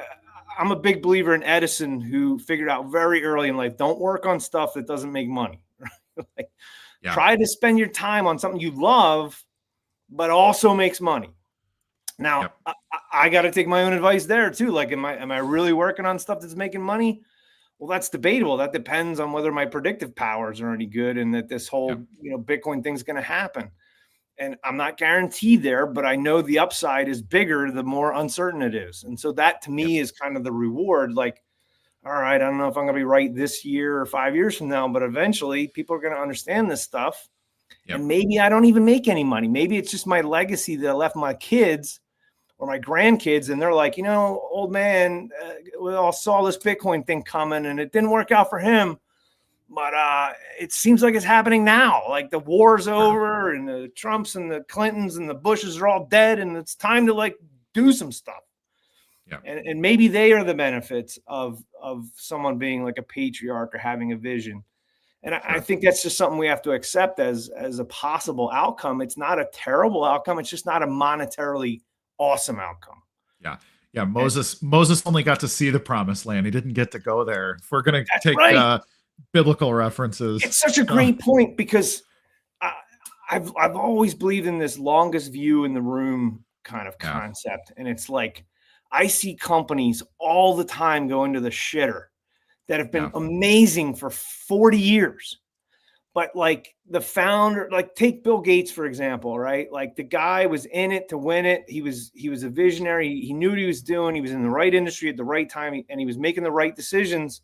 I'm a big believer in Edison, who figured out very early in life, don't work on stuff that doesn't make money. Like, try to spend your time on something you love, but also makes money. Now, I got to take my own advice there too. Like, am I really working on stuff that's making money? Well, that's debatable. That depends on whether my predictive powers are any good and that this whole, Bitcoin thing's going to happen. And I'm not guaranteed there, but I know the upside is bigger the more uncertain it is. And so that to me is kind of the reward. Like, all right, I don't know if I'm going to be right this year or 5 years from now, but eventually people are going to understand this stuff. And maybe I don't even make any money. Maybe it's just my legacy that I left my kids or my grandkids. And they're like, old man, we all saw this Bitcoin thing coming and it didn't work out for him. But it seems like it's happening now. Like, the war's over and the Trumps and the Clintons and the Bushes are all dead. And it's time to, like, do some stuff. Yeah. And maybe they are the benefits of someone being like a patriarch or having a vision. And I think that's just something we have to accept as a possible outcome. It's not a terrible outcome. It's just not a monetarily awesome outcome. Yeah. Yeah. Moses only got to see the promised land. He didn't get to go there. If we're going to take biblical references. It's such a great point, because I've always believed in this longest view in the room kind of concept. And it's like, I see companies all the time go into the shitter that have been amazing for 40 years. But like the founder, like take Bill Gates, for example, right? Like, the guy was in it to win it. He was a visionary. He knew what he was doing. He was in the right industry at the right time, and he was making the right decisions.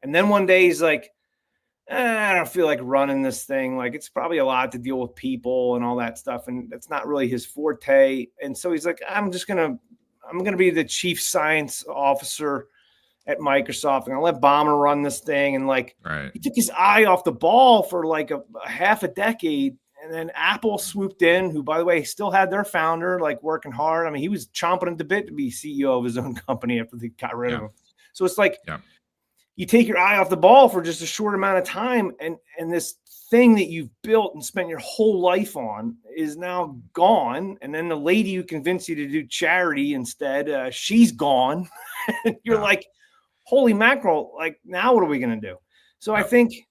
And then one day he's like, I don't feel like running this thing. Like, it's probably a lot to deal with people and all that stuff. And that's not really his forte. And so he's like, I'm going to be the chief science officer at Microsoft, and I'll let Ballmer run this thing. And like, he took his eye off the ball for like a half a decade. And then Apple swooped in, who, by the way, still had their founder, like, working hard. I mean, he was chomping at the bit to be CEO of his own company after they got rid of him. So it's like, you take your eye off the ball for just a short amount of time, and this thing that you've built and spent your whole life on is now gone. And then the lady who convinced you to do charity instead, she's gone. You're like, holy mackerel, like, now what are we going to do? So I think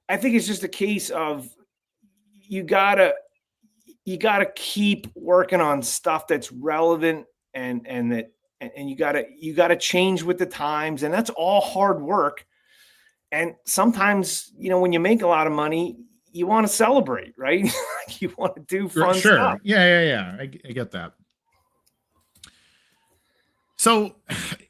it's just a case of you gotta keep working on stuff that's relevant and you gotta change with the times, and that's all hard work. And sometimes, when you make a lot of money, you want to celebrate, right? You want to do fun stuff. Yeah. I get that. So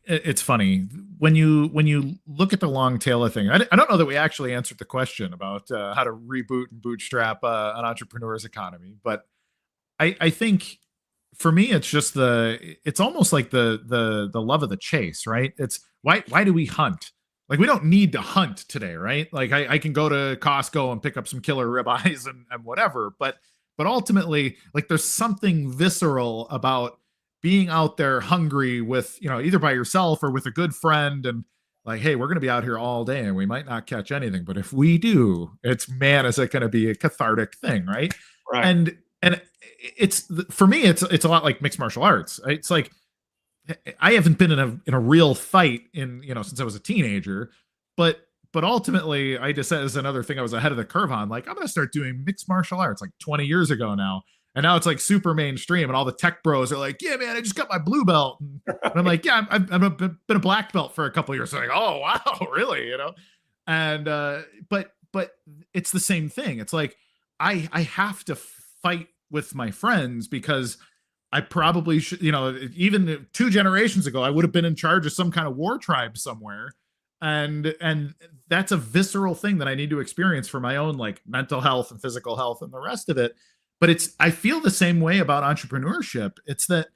it's funny when you look at the long tail of thing. I don't know that we actually answered the question about how to reboot and bootstrap an entrepreneur's economy, but I think for me it's just it's almost like the love of the chase, right? It's why do we hunt? Like, we don't need to hunt today, right? Like, I can go to Costco and pick up some killer ribeyes and whatever, but ultimately, like, there's something visceral about being out there hungry with, either by yourself or with a good friend, and like, hey, we're going to be out here all day and we might not catch anything, but if we do, is it going to be a cathartic thing, right? And it's, for me, it's a lot like mixed martial arts. It's like, I haven't been in a real fight since I was a teenager, but ultimately I just said, as another thing I was ahead of the curve on, like, I'm going to start doing mixed martial arts like 20 years ago now. And now it's like super mainstream, and all the tech bros are like, yeah, man, I just got my blue belt. And I'm like, yeah, I've been a black belt for a couple of years. So like, oh, wow, really? And, but it's the same thing. It's like, I have to fight with my friends, because I probably should, even 2 generations ago, I would have been in charge of some kind of war tribe somewhere. And that's a visceral thing that I need to experience for my own, like, mental health and physical health and the rest of it. But I feel the same way about entrepreneurship. It's that,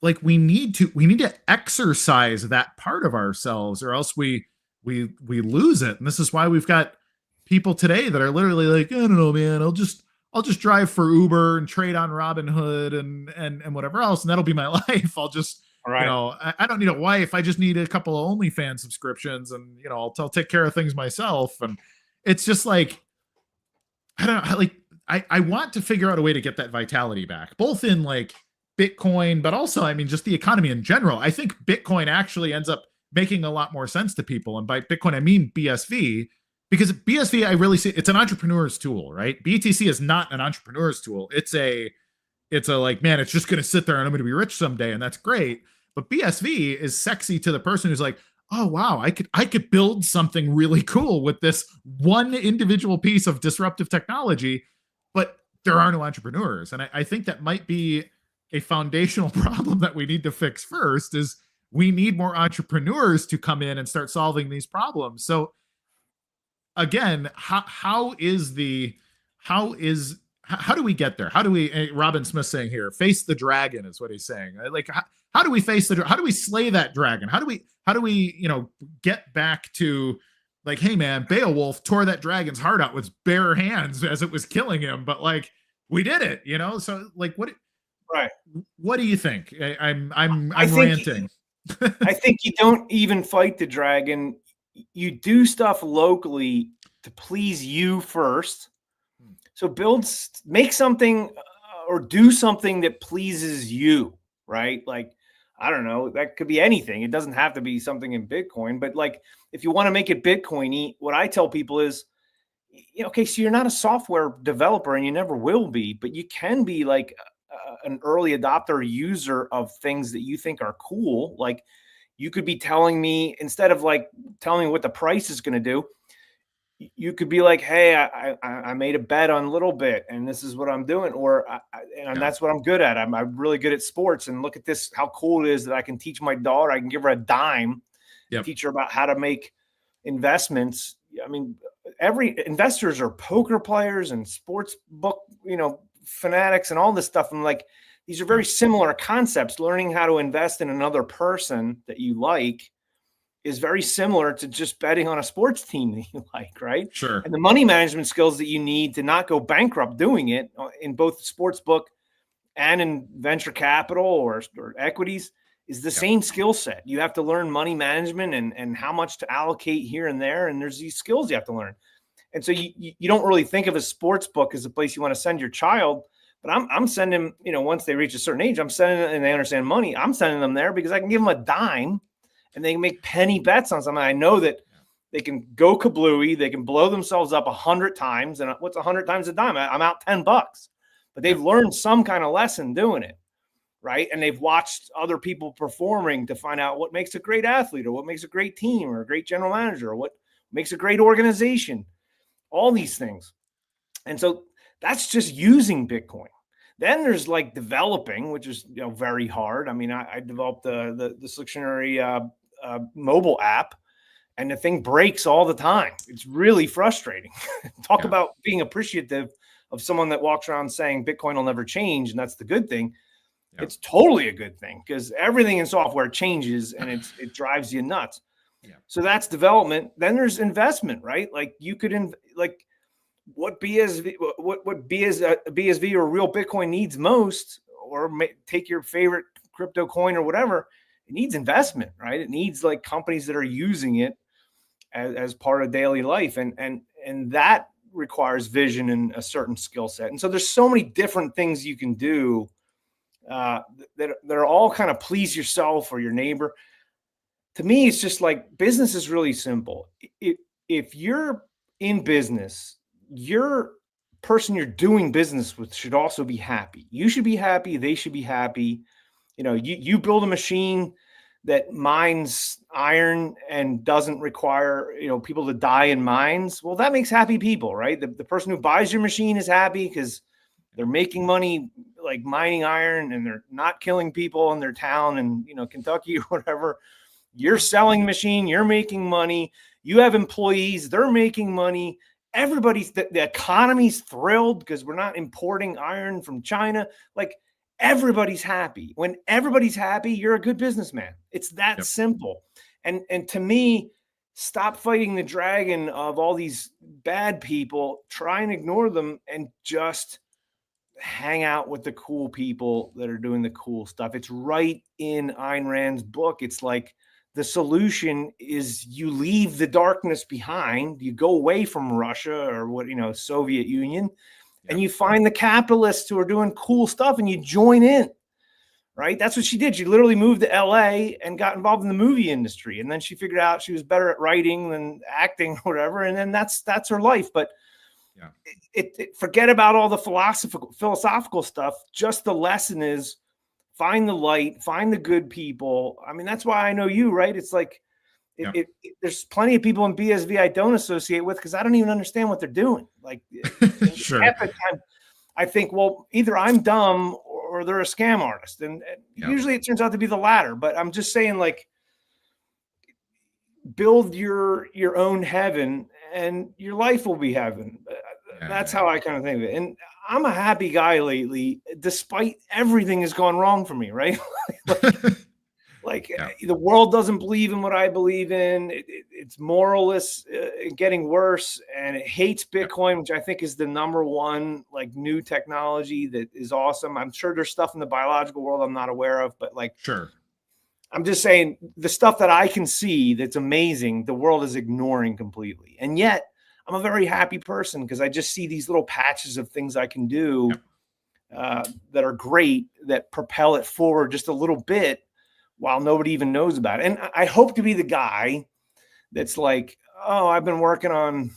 like, we need to exercise that part of ourselves, or else we lose it. And this is why we've got people today that are literally like, I don't know, man, I'll just drive for Uber and trade on Robinhood and whatever else, and that'll be my life. I'll just Right. I don't need a wife. I just need a couple of OnlyFans subscriptions, and I'll take care of things myself. And it's just like, I don't know, like I want to figure out a way to get that vitality back, both in like Bitcoin, but also, I mean, just the economy in general. I think Bitcoin actually ends up making a lot more sense to people. And by Bitcoin, I mean BSV, because BSV, I really see it's an entrepreneur's tool, right? BTC is not an entrepreneur's tool. It's a like, man, it's just going to sit there and I'm going to be rich someday. And that's great. But BSV is sexy to the person who's like, oh, wow, I could build something really cool with this one individual piece of disruptive technology, but there are no entrepreneurs. And I think that might be a foundational problem that we need to fix first. Is we need more entrepreneurs to come in and start solving these problems. So again, how do we get there? How do we, Robin Smith saying here, face the dragon is what he's saying. Like, how do we face how do we slay that dragon? How do we, get back to like, hey man, Beowulf tore that dragon's heart out with bare hands as it was killing him, but like, we did it, So like, what do you think? I'm ranting. I think you don't even fight the dragon. You do stuff locally to please you first. So make something or do something that pleases you, right? Like, I don't know, that could be anything. It doesn't have to be something in Bitcoin, but like, if you want to make it Bitcoin-y, what I tell people is, okay, so you're not a software developer and you never will be, but you can be like an early adopter user of things that you think are cool. Like, you could be telling me, instead of like telling me what the price is going to do, you could be like, hey, I made a bet on a little bit and this is what I'm doing. Or, that's what I'm good at. I'm really good at sports, and look at this, how cool it is that I can teach my daughter, I can give her a dime, teach her about how to make investments. I mean, investors are poker players and sports book, fanatics and all this stuff. And like, these are very similar concepts. Learning how to invest in another person that you like is very similar to just betting on a sports team that you like, right? Sure. And the money management skills that you need to not go bankrupt doing it in both the sports book and in venture capital or equities is the same skill set. You have to learn money management and how much to allocate here and there. And there's these skills you have to learn. And so you don't really think of a sports book as a place you want to send your child, but I'm sending, once they reach a certain age, I'm sending, and they understand money, I'm sending them there because I can give them a dime and they can make penny bets on something. I know that they can go kablooey, they can blow themselves up 100 times. And what's 100 times a dime? I'm out $10, but they've learned some kind of lesson doing it, right? And they've watched other people performing to find out what makes a great athlete or what makes a great team or a great general manager or what makes a great organization, all these things. And so that's just using Bitcoin. Then there's like developing, which is very hard. I mean, I developed the SLictionary mobile app, and the thing breaks all the time. It's really frustrating. Talk about being appreciative of someone that walks around saying Bitcoin will never change, and that's the good thing. Yeah. It's totally a good thing because everything in software changes and it drives you nuts. Yeah. So that's development. Then there's investment, right? Like you could what BSV or real Bitcoin needs most, or take your favorite crypto coin or whatever, it needs investment, right? It needs like companies that are using it as part of daily life. And that requires vision and a certain skill set. And so there's so many different things you can do that are all kind of please yourself or your neighbor. To me, it's just like business is really simple. If you're in business, your person you're doing business with should also be happy. You should be happy. They should be happy. You build a machine that mines iron and doesn't require, people to die in mines. Well, that makes happy people, right? The person who buys your machine is happy because they're making money like mining iron and they're not killing people in their town and, Kentucky or whatever. You're selling a machine, you're making money. You have employees, they're making money. The economy's thrilled because we're not importing iron from China. Like, everybody's happy. When everybody's happy, you're a good businessman. It's that simple. And to me, stop fighting the dragon of all these bad people, try and ignore them and just hang out with the cool people that are doing the cool stuff. It's right in Ayn Rand's book. It's like the solution is you leave the darkness behind, you go away from Russia or Soviet Union, and you find the capitalists who are doing cool stuff and you join in. Right. That's what she did. She literally moved to LA and got involved in the movie industry. And then she figured out she was better at writing than acting or whatever. And then that's her life. But forget about all the philosophical stuff. Just the lesson is find the light, find the good people. I mean, that's why I know you, right? It's like there's plenty of people in BSV I don't associate with because I don't even understand what they're doing. Like sure. Half the time I think, well, either I'm dumb or they're a scam artist. And usually it turns out to be the latter. But I'm just saying, like, build your own heaven and your life will be heaven. That's how I kind of think of it. And I'm a happy guy lately, despite everything has gone wrong for me, right? The world doesn't believe in what I believe in. It's moralist, getting worse, and it hates Bitcoin, which I think is the number one new technology that is awesome. I'm sure there's stuff in the biological world I'm not aware of, but sure. I'm just saying the stuff that I can see that's amazing, the world is ignoring completely. And yet I'm a very happy person because I just see these little patches of things I can do that are great, that propel it forward just a little bit while nobody even knows about it. And I hope to be the guy that's like, oh, I've been working on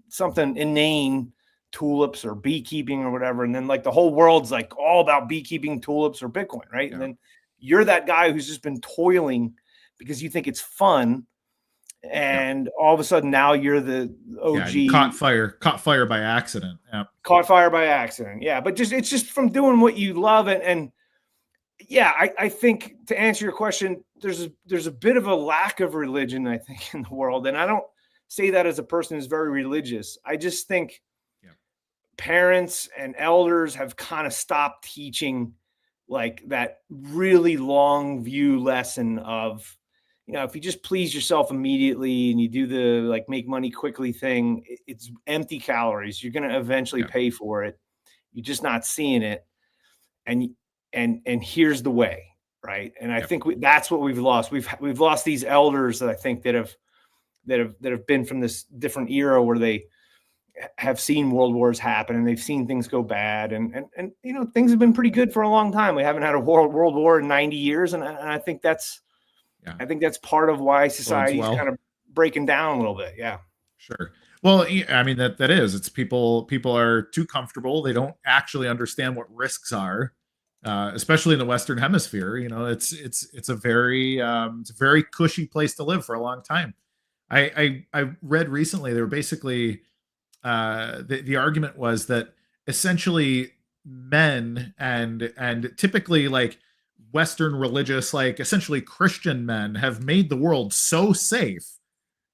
something inane, tulips or beekeeping or whatever. And then the whole world's all about beekeeping, tulips, or Bitcoin, right? And then you're that guy who's just been toiling because you think it's fun. And all of a sudden now you're the OG. You caught fire by accident. Caught fire by accident. Yeah. But it's just from doing what you love. And I think to answer your question, there's a bit of a lack of religion, I think, in the world. And I don't say that as a person who's very religious. I just think parents and elders have kind of stopped teaching that really long view lesson of, if you just please yourself immediately and you do the make money quickly thing, it's empty calories. You're going to eventually pay for it. You're just not seeing it. And here's the way, right? And I think that's what we've lost. We've lost these elders that I think that have been from this different era where they have seen world wars happen and they've seen things go bad, and things have been pretty good for a long time. We haven't had a world war in 90 years, and I think that's part of why society's kind of breaking down a little bit. Yeah, sure. Well, I mean that is, it's people are too comfortable. They don't actually understand what risks are. Especially in the Western Hemisphere, it's a very cushy place to live for a long time. I read recently they were basically the argument was that essentially men and typically Western religious, essentially Christian men, have made the world so safe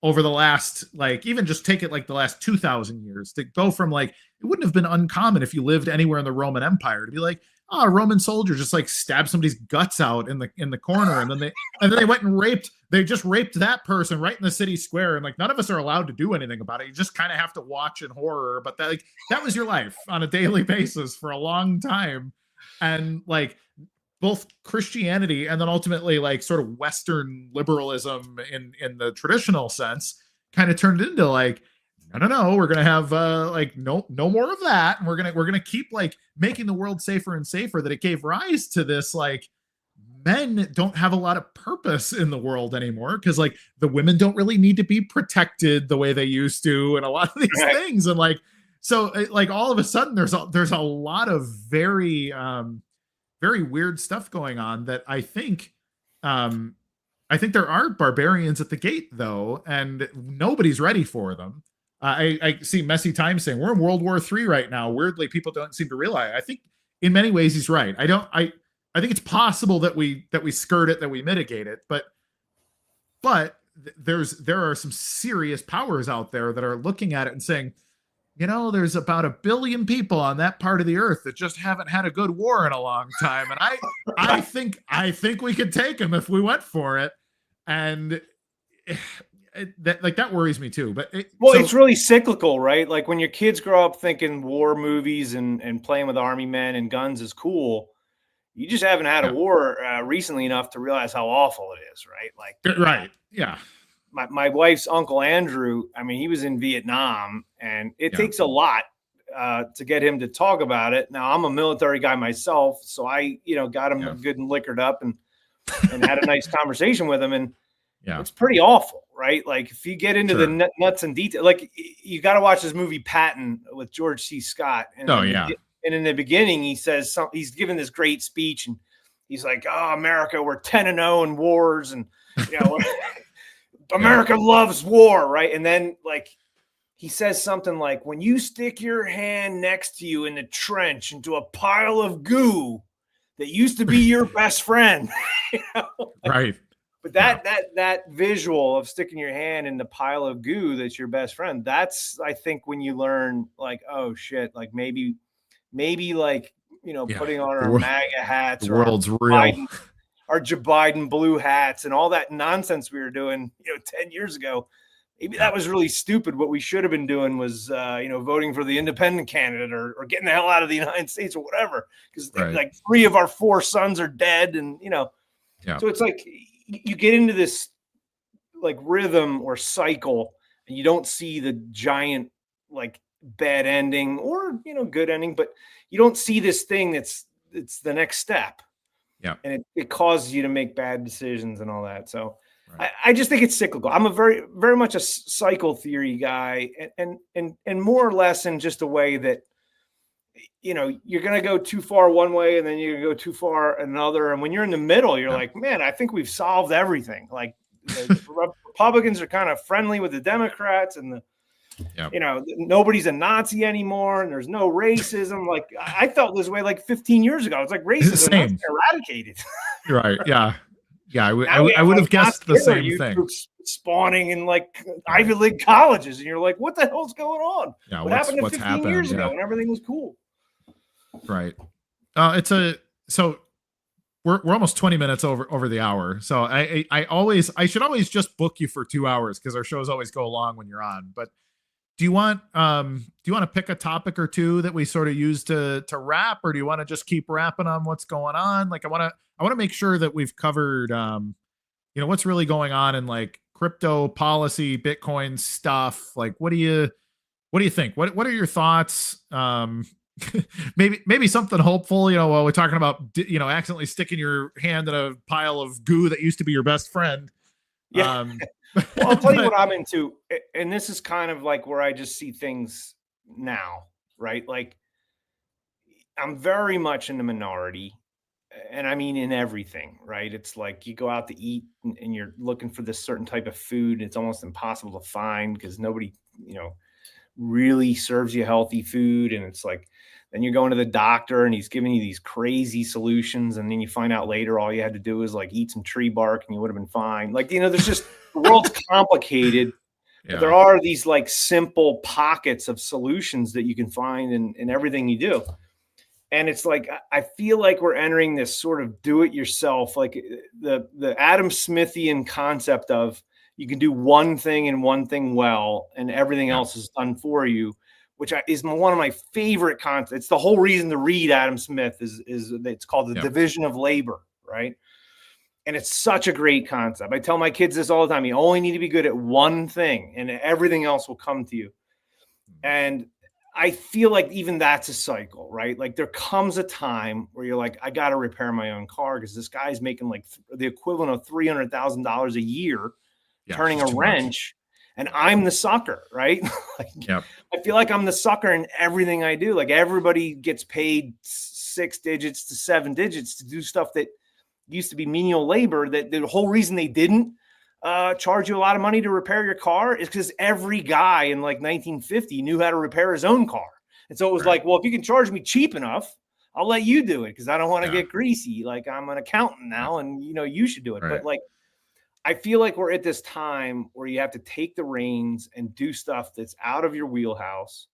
over the last, even just take it the last 2,000 years, to go from it wouldn't have been uncommon if you lived anywhere in the Roman Empire to be a Roman soldier just stabbed somebody's guts out in the corner, and then they went and raped that person right in the city square, and none of us are allowed to do anything about it. You just kind of have to watch in horror, but that was your life on a daily basis for a long time. And both Christianity and then ultimately sort of Western liberalism in the traditional sense kind of turned into no, we're gonna have no more of that, and we're gonna keep making the world safer and safer. That it gave rise to this men don't have a lot of purpose in the world anymore because the women don't really need to be protected the way they used to, and a lot of these things, and so all of a sudden there's a lot of very very weird stuff going on that I think there are barbarians at the gate though, and nobody's ready for them. I see Messy Time saying we're in World War III right now. Weirdly, people don't seem to realize. I think in many ways he's right. I think it's possible that we skirt it, that we mitigate it, but there are some serious powers out there that are looking at it and saying, there's about 1 billion people on that part of the earth that just haven't had a good war in a long time, and I think we could take them if we went for it. And that worries me too. But it's really cyclical, right? Like when your kids grow up thinking war movies and playing with army men and guns is cool, you just haven't had a war recently enough to realize how awful it is, right? Like, right, yeah. My wife's uncle Andrew, I mean, he was in Vietnam, and it takes a lot to get him to talk about it. Now, I'm a military guy myself, so I, got him good and liquored up and had a nice conversation with him, and it's pretty awful, right? Like if you get into the nuts and details, like you got to watch this movie Patton with George C. Scott. And and in the beginning, he says he's giving this great speech, and he's like, "Oh, America, we're 10-0 in wars, and America loves war," right? And then like he says something like, "When you stick your hand next to you in the trench into a pile of goo that used to be your best friend," right? But that visual of sticking your hand in the pile of goo that's your best friend, that's, I think, when you learn like, oh shit, like maybe like, putting on our MAGA hats, the world's real, our Joe Biden blue hats and all that nonsense we were doing, 10 years ago. Maybe that was really stupid. What we should have been doing was, voting for the independent candidate or getting the hell out of the United States or whatever. Because like 3 of our 4 sons are dead. And, so it's like you get into this like rhythm or cycle and you don't see the giant, like bad ending or, good ending, but you don't see this thing it's the next step. Yeah. And it causes you to make bad decisions and all that. So I just think it's cyclical. I'm a very, very much a cycle theory guy, and more or less in just a way that, you're going to go too far one way and then you're going to go too far another. And when you're in the middle, you're like, man, I think we've solved everything. Like the Republicans are kind of friendly with the Democrats, and nobody's a Nazi anymore, and there's no racism. Like I felt this way like 15 years ago. It's like racism is eradicated. Right. Yeah. Yeah. I would have guessed the same thing. Spawning in like Ivy League colleges, and you're like, what the hell's going on? Yeah, what happened to 15 years ago when everything was cool? Right. So we're almost 20 minutes over the hour. So I should always just book you for 2 hours because our shows always go long when you're on. But do you want to pick a topic or two that we sort of use to wrap, or do you want to just keep rapping on what's going on? Like I want to make sure that we've covered what's really going on in like crypto policy, Bitcoin stuff. Like what do you think? What are your thoughts? Maybe something hopeful, while we're talking about, accidentally sticking your hand in a pile of goo that used to be your best friend. Yeah. Well, I'll tell you what I'm into. And this is kind of like where I just see things now, right? Like I'm very much in the minority, and I mean in everything, right? It's like you go out to eat and you're looking for this certain type of food. It's almost impossible to find because nobody, really serves you healthy food. And it's like, then you're going to the doctor and he's giving you these crazy solutions. And then you find out later, all you had to do is like eat some tree bark and you would have been fine. Like, there's just, the world's complicated. But there are these like simple pockets of solutions that you can find in everything you do. And it's like, I feel like we're entering this sort of do-it-yourself, like the Adam Smithian concept of you can do one thing and one thing well, and everything else is done for you, which is one of my favorite concepts. It's the whole reason to read Adam Smith is it's called the division of labor, right? And it's such a great concept. I tell my kids this all the time. You only need to be good at one thing, and everything else will come to you. And I feel like even that's a cycle, right? Like there comes a time where you're like, I got to repair my own car because this guy's making like the equivalent of $300,000 a year turning a wrench, and I'm the sucker, right? I feel like I'm the sucker in everything I do. Like everybody gets paid 6 digits to 7 digits to do stuff that used to be menial labor. That the whole reason they didn't charge you a lot of money to repair your car is because every guy in like 1950 knew how to repair his own car. And so it was like, well, if you can charge me cheap enough, I'll let you do it because I don't want to get greasy. Like I'm an accountant now, and you should do it. But like, I feel like we're at this time where you have to take the reins and do stuff that's out of your wheelhouse.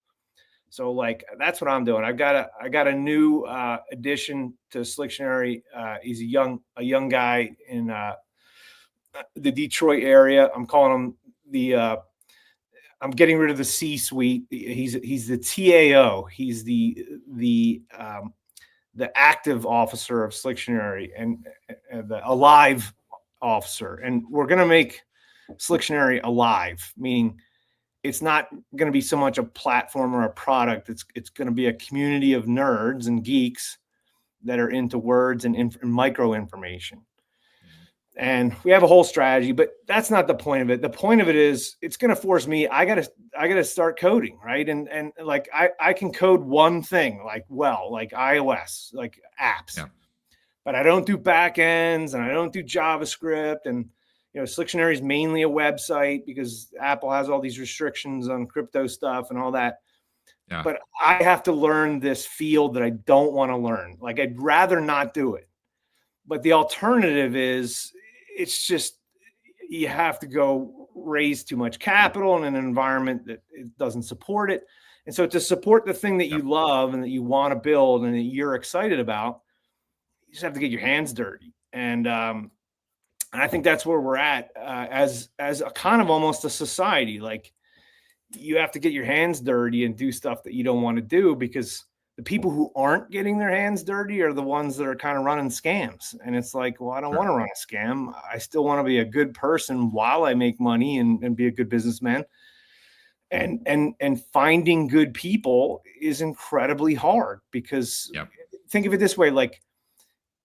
So like, that's what I'm doing. I got a new addition to SLictionary. He's a young guy in the Detroit area. I'm calling him I'm getting rid of the C-suite. He's the TAO. He's the active officer of SLictionary and the alive officer. And we're going to make SLictionary alive, meaning it's not going to be so much a platform or a product. It's going to be a community of nerds and geeks that are into words and micro information. And we have a whole strategy, but that's not the point of it. The point of it is it's going to force me. I gotta start coding, right? And like I can code one thing, like iOS, like apps, but I don't do backends and I don't do JavaScript. And SLictionary is mainly a website because Apple has all these restrictions on crypto stuff and all that. Yeah. But I have to learn this field that I don't want to learn. Like I'd rather not do it. But the alternative is it's just you have to go raise too much capital in an environment that it doesn't support it. And so to support the thing that you love and that you want to build and that you're excited about, you just have to get your hands dirty. And I think that's where we're at as a kind of almost a society. Like you have to get your hands dirty and do stuff that you don't want to do, because the people who aren't getting their hands dirty are the ones that are kind of running scams. And it's like, well, I don't want to run a scam. I still want to be a good person while I make money and be a good businessman. And finding good people is incredibly hard because think of it this way. Like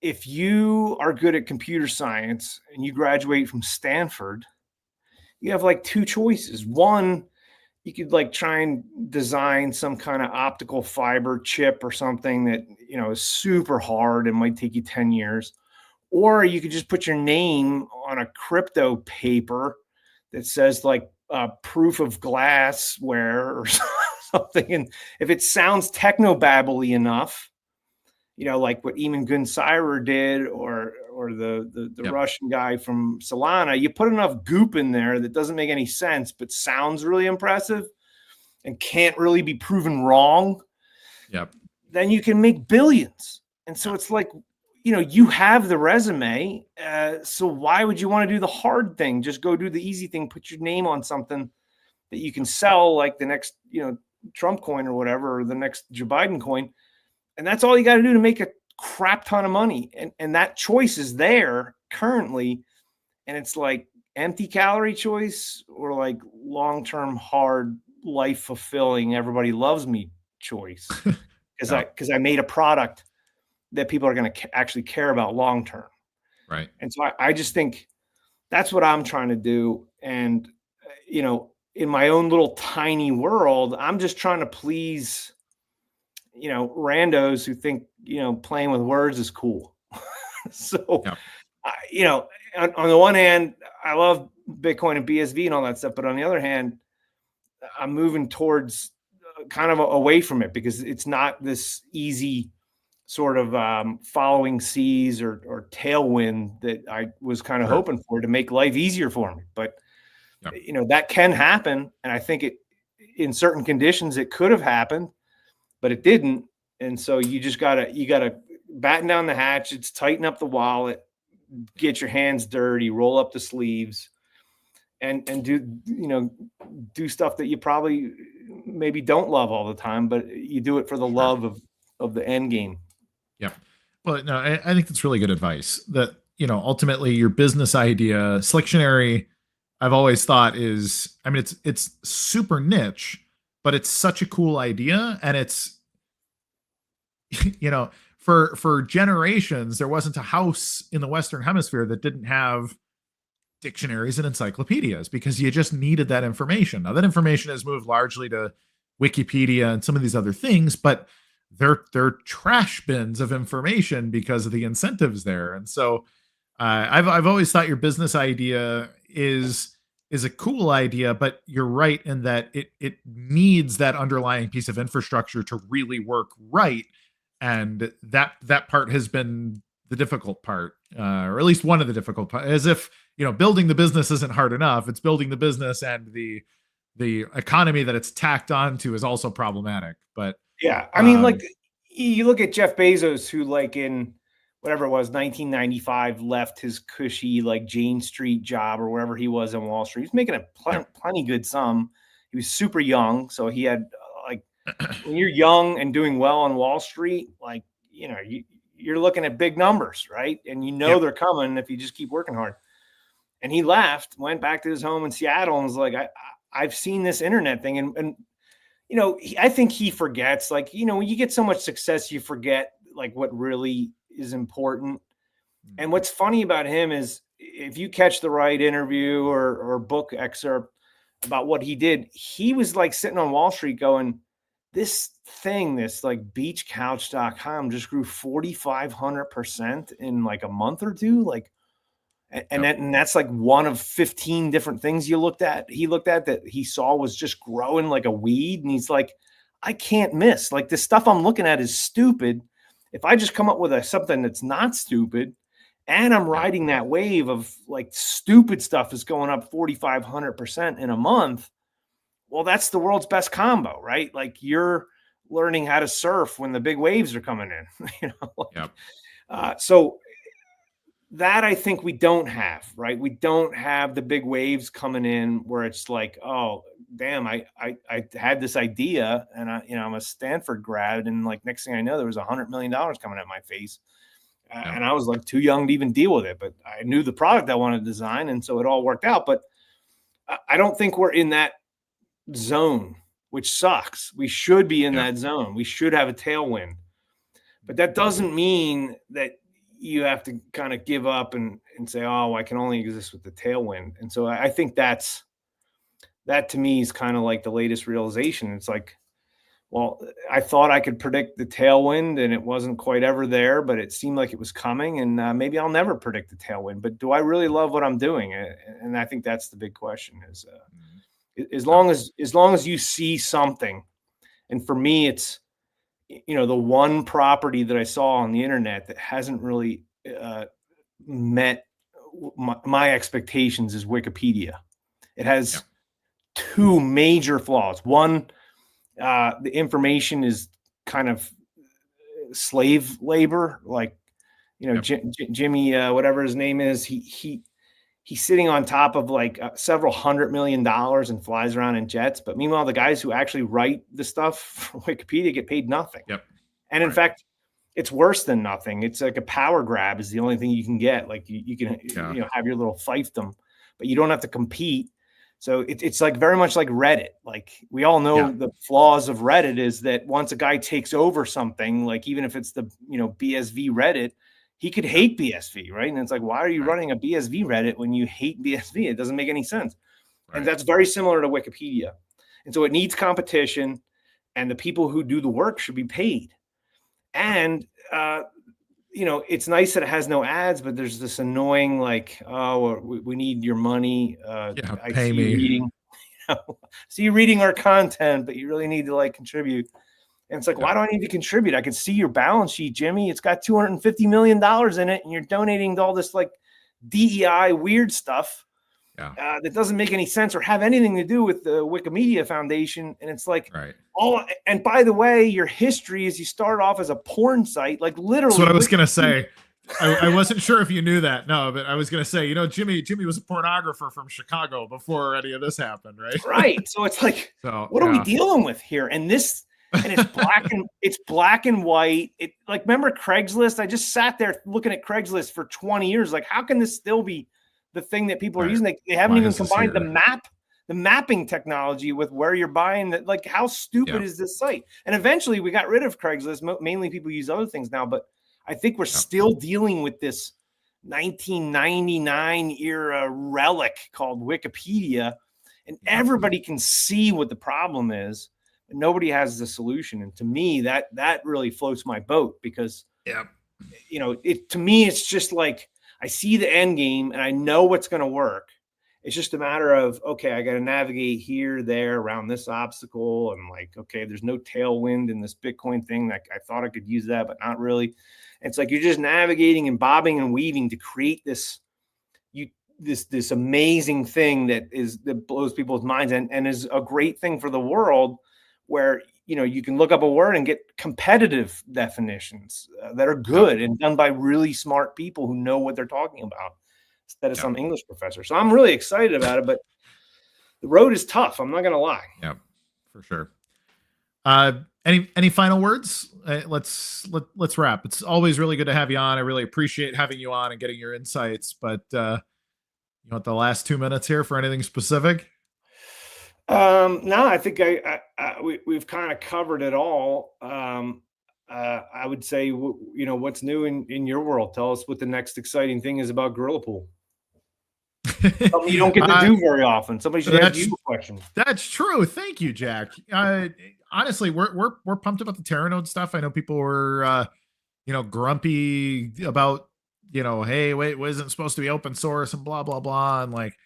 if you are good at computer science and you graduate from Stanford, you have like two choices. One, you could like try and design some kind of optical fiber chip or something that, is super hard and might take you 10 years. Or you could just put your name on a crypto paper that says like proof of glassware or something. And if it sounds techno-babbly enough, like what Eamon Gunsirer did or the Russian guy from Solana, you put enough goop in there that doesn't make any sense, but sounds really impressive and can't really be proven wrong. Then you can make billions. And so it's like, you have the resume. So why would you want to do the hard thing? Just go do the easy thing, put your name on something that you can sell, like the next, Trump coin or whatever, or the next Joe Biden coin. And that's all you got to do to make a crap ton of money. And that choice is there currently. And it's like empty calorie choice or like long-term hard life fulfilling, everybody loves me choice. Because I made a product that people are going to actually care about long-term. Right. And so I just think that's what I'm trying to do. And, in my own little tiny world, I'm just trying to please randos who think, playing with words is cool. So, on the one hand, I love Bitcoin and BSV and all that stuff. But on the other hand, I'm moving towards kind of away from it because it's not this easy sort of following seas or tailwind that I was kind of hoping for to make life easier for me. But, that can happen. And I think in certain conditions, it could have happened. But it didn't. And so you gotta batten down the hatchets, tighten up the wallet, get your hands dirty, roll up the sleeves, and do stuff that you probably maybe don't love all the time, but you do it for the love of the end game. Yeah. Well, no, I think that's really good advice. That, ultimately your business idea, SLictionary, I've always thought is, it's super niche, but it's such a cool idea. And it's, for generations, there wasn't a house in the Western Hemisphere that didn't have dictionaries and encyclopedias because you just needed that information. Now that information has moved largely to Wikipedia and some of these other things, but they're trash bins of information because of the incentives there. And so I've always thought your business idea is a cool idea, but you're right in that it needs that underlying piece of infrastructure to really work right. And that part has been the difficult part, or at least one of the difficult parts. As if, building the business isn't hard enough. It's building the business, and the economy that it's tacked onto is also problematic. But yeah, I mean, like you look at Jeff Bezos, who like in whatever it was, 1995, left his cushy like Jane Street job or wherever he was on Wall Street. He was making a plenty good sum. He was super young, so he had when you're young and doing well on Wall Street, like, you know, you're looking at big numbers, right? And you know they're coming if you just keep working hard. And he left, went back to his home in Seattle, and was like, I've seen this internet thing, and you know, I think he forgets, like, you know, when you get so much success, you forget like what really is important. And what's funny about him is if you catch the right interview or book excerpt about what he did, he was like sitting on Wall Street going, this thing, this like beachcouch.com just grew 4,500% in like a month or two. Like, and that's like one of 15 different things he looked at that he saw was just growing like a weed. And he's like, I can't miss. Like, this stuff I'm looking at is stupid. If I just come up with something that's not stupid, and I'm riding that wave of like stupid stuff is going up 4,500% in a month, well, that's the world's best combo, right? Like, you're learning how to surf when the big waves are coming in. You know? So that I think we don't have, right? We don't have the big waves coming in where it's like, oh, damn, I had this idea, and I'm a Stanford grad, and like next thing I know, there was $100 million coming at my face, and I was like too young to even deal with it. But I knew the product I wanted to design, and so it all worked out. But I don't think we're in that zone, which sucks. We should be in that zone. We should have a tailwind, but that doesn't mean that you have to kind of give up and say, oh, I can only exist with the tailwind. And so I think that to me is kind of like the latest realization. It's like, well, I thought I could predict the tailwind, and it wasn't quite ever there, but it seemed like it was coming, and maybe I'll never predict the tailwind, but do I really love what I'm doing? And I think that's the big question is, as long as you see something. And for me, it's, you know, the one property that I saw on the internet that hasn't really met my expectations is Wikipedia. It has two major flaws. One, the information is kind of slave labor. Like, you know, Jimmy, whatever his name is, he's sitting on top of like several $100 million and flies around in jets. But meanwhile, the guys who actually write the stuff for Wikipedia get paid nothing. And in fact, it's worse than nothing. It's like a power grab is the only thing you can get. Like you can, you know, have your little fiefdom, but you don't have to compete. So it's like very much like Reddit. Like, we all know the flaws of Reddit is that once a guy takes over something, like even if it's the, you know, BSV Reddit, he could hate BSV, right? And it's like, why are you running a BSV Reddit when you hate BSV? It doesn't make any sense. And that's very similar to Wikipedia. And so it needs competition, and the people who do the work should be paid. And, you know, it's nice that it has no ads, but there's this annoying, like, oh, we need your money. I pay me. You know, see you reading our content, but you really need to like contribute. And it's like, why do I need to contribute? I can see your balance sheet, Jimmy. It's got $250 million in it, and you're donating to all this like DEI weird stuff that doesn't make any sense or have anything to do with the Wikimedia Foundation. And it's like, and by the way, your history is you started off as a porn site, like literally. That's what I was going to say. I wasn't sure if you knew that. No, but I was going to say, you know, Jimmy was a pornographer from Chicago before any of this happened, right? Right. So it's like, what are we dealing with here? And it's black and white. It, like, remember Craigslist? I just sat there looking at Craigslist for 20 years. Like, how can this still be the thing that people are using? They haven't even combined the mapping technology with where you're buying that. Like, how stupid is this site? And eventually we got rid of Craigslist. Mainly people use other things now, but I think we're still dealing with this 1999 era relic called Wikipedia, and everybody can see what the problem is, and nobody has the solution. And to me, that really floats my boat, because you know, to me, it's just like, I see the end game and I know what's going to work. It's just a matter of, okay, I got to navigate here, there, around this obstacle. And like, okay, there's no tailwind in this Bitcoin thing. Like, I thought I could use that, but not really. It's like, you're just navigating and bobbing and weaving to create this amazing thing that blows people's minds and is a great thing for the world, where you can look up a word and get competitive definitions that are good and done by really smart people who know what they're talking about instead of some English professor. So I'm really excited about it, but the road is tough. I'm not going to lie. Yeah, for sure. Any final words? Let's wrap. It's always really good to have you on. I really appreciate having you on and getting your insights, but you want the last 2 minutes here for anything specific? No, I think we've kind of covered it all. I would say, what's new in your world? Tell us what the next exciting thing is about Gorilla Pool. Something you don't get to do very often. Somebody should ask you a question. That's true. Thank you, Jack. Honestly, we're pumped about the Terranode stuff. I know people were, grumpy about, hey, wait, wasn't supposed to be open source and blah blah blah, and like.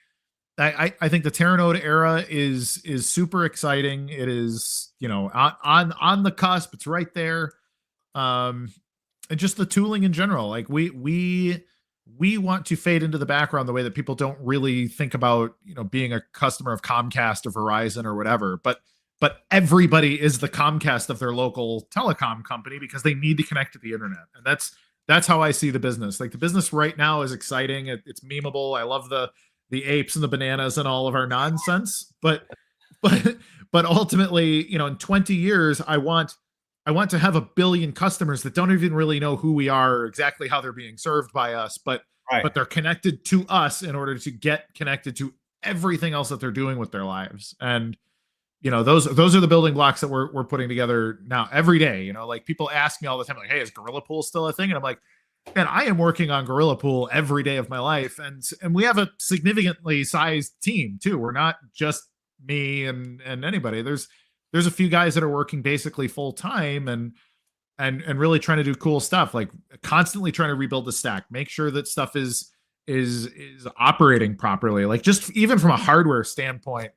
I think the Terranode era is super exciting. It is, on the cusp. It's right there. And just the tooling in general. Like we want to fade into the background the way that people don't really think about, being a customer of Comcast or Verizon or whatever. But everybody is the Comcast of their local telecom company because they need to connect to the internet. And that's how I see the business. Like the business right now is exciting. It's memeable. I love the apes and the bananas and all of our nonsense, but ultimately, in 20 years, I want to have 1 billion customers that don't even really know who we are or exactly how they're being served by us, but they're connected to us in order to get connected to everything else that they're doing with their lives. And those are the building blocks that we're putting together now every day. Like people ask me all the time, like, hey, is Gorilla Pool still a thing? And I'm like, and I am working on Gorilla Pool every day of my life, and we have a significantly sized team too. We're not just me and anybody. There's a few guys that are working basically full time and really trying to do cool stuff, like constantly trying to rebuild the stack, make sure that stuff is operating properly. Like just even from a hardware standpoint,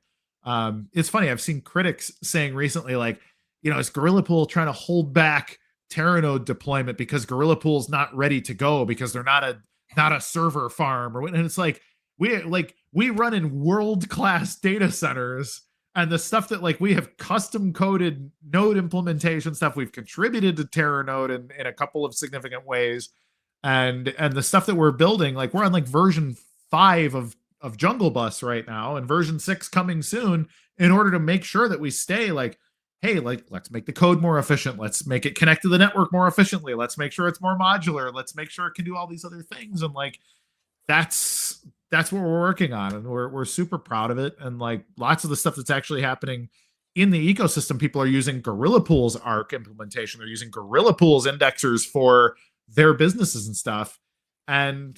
it's funny. I've seen critics saying recently, like, is Gorilla Pool trying to hold back Terranode deployment because Gorilla Pool's not ready to go because they're not a server farm, and it's like we run in world-class data centers, and the stuff that like we have custom coded node implementation stuff, we've contributed to Terranode in a couple of significant ways, and the stuff that we're building, like we're on like version 5 of Jungle Bus right now, and version 6 coming soon, in order to make sure that we stay like, hey, like, let's make the code more efficient. Let's make it connect to the network more efficiently. Let's make sure it's more modular. Let's make sure it can do all these other things. And like, that's what we're working on. And we're super proud of it. And like lots of the stuff that's actually happening in the ecosystem, people are using Gorilla Pool's ARC implementation. They're using Gorilla Pool's indexers for their businesses and stuff. And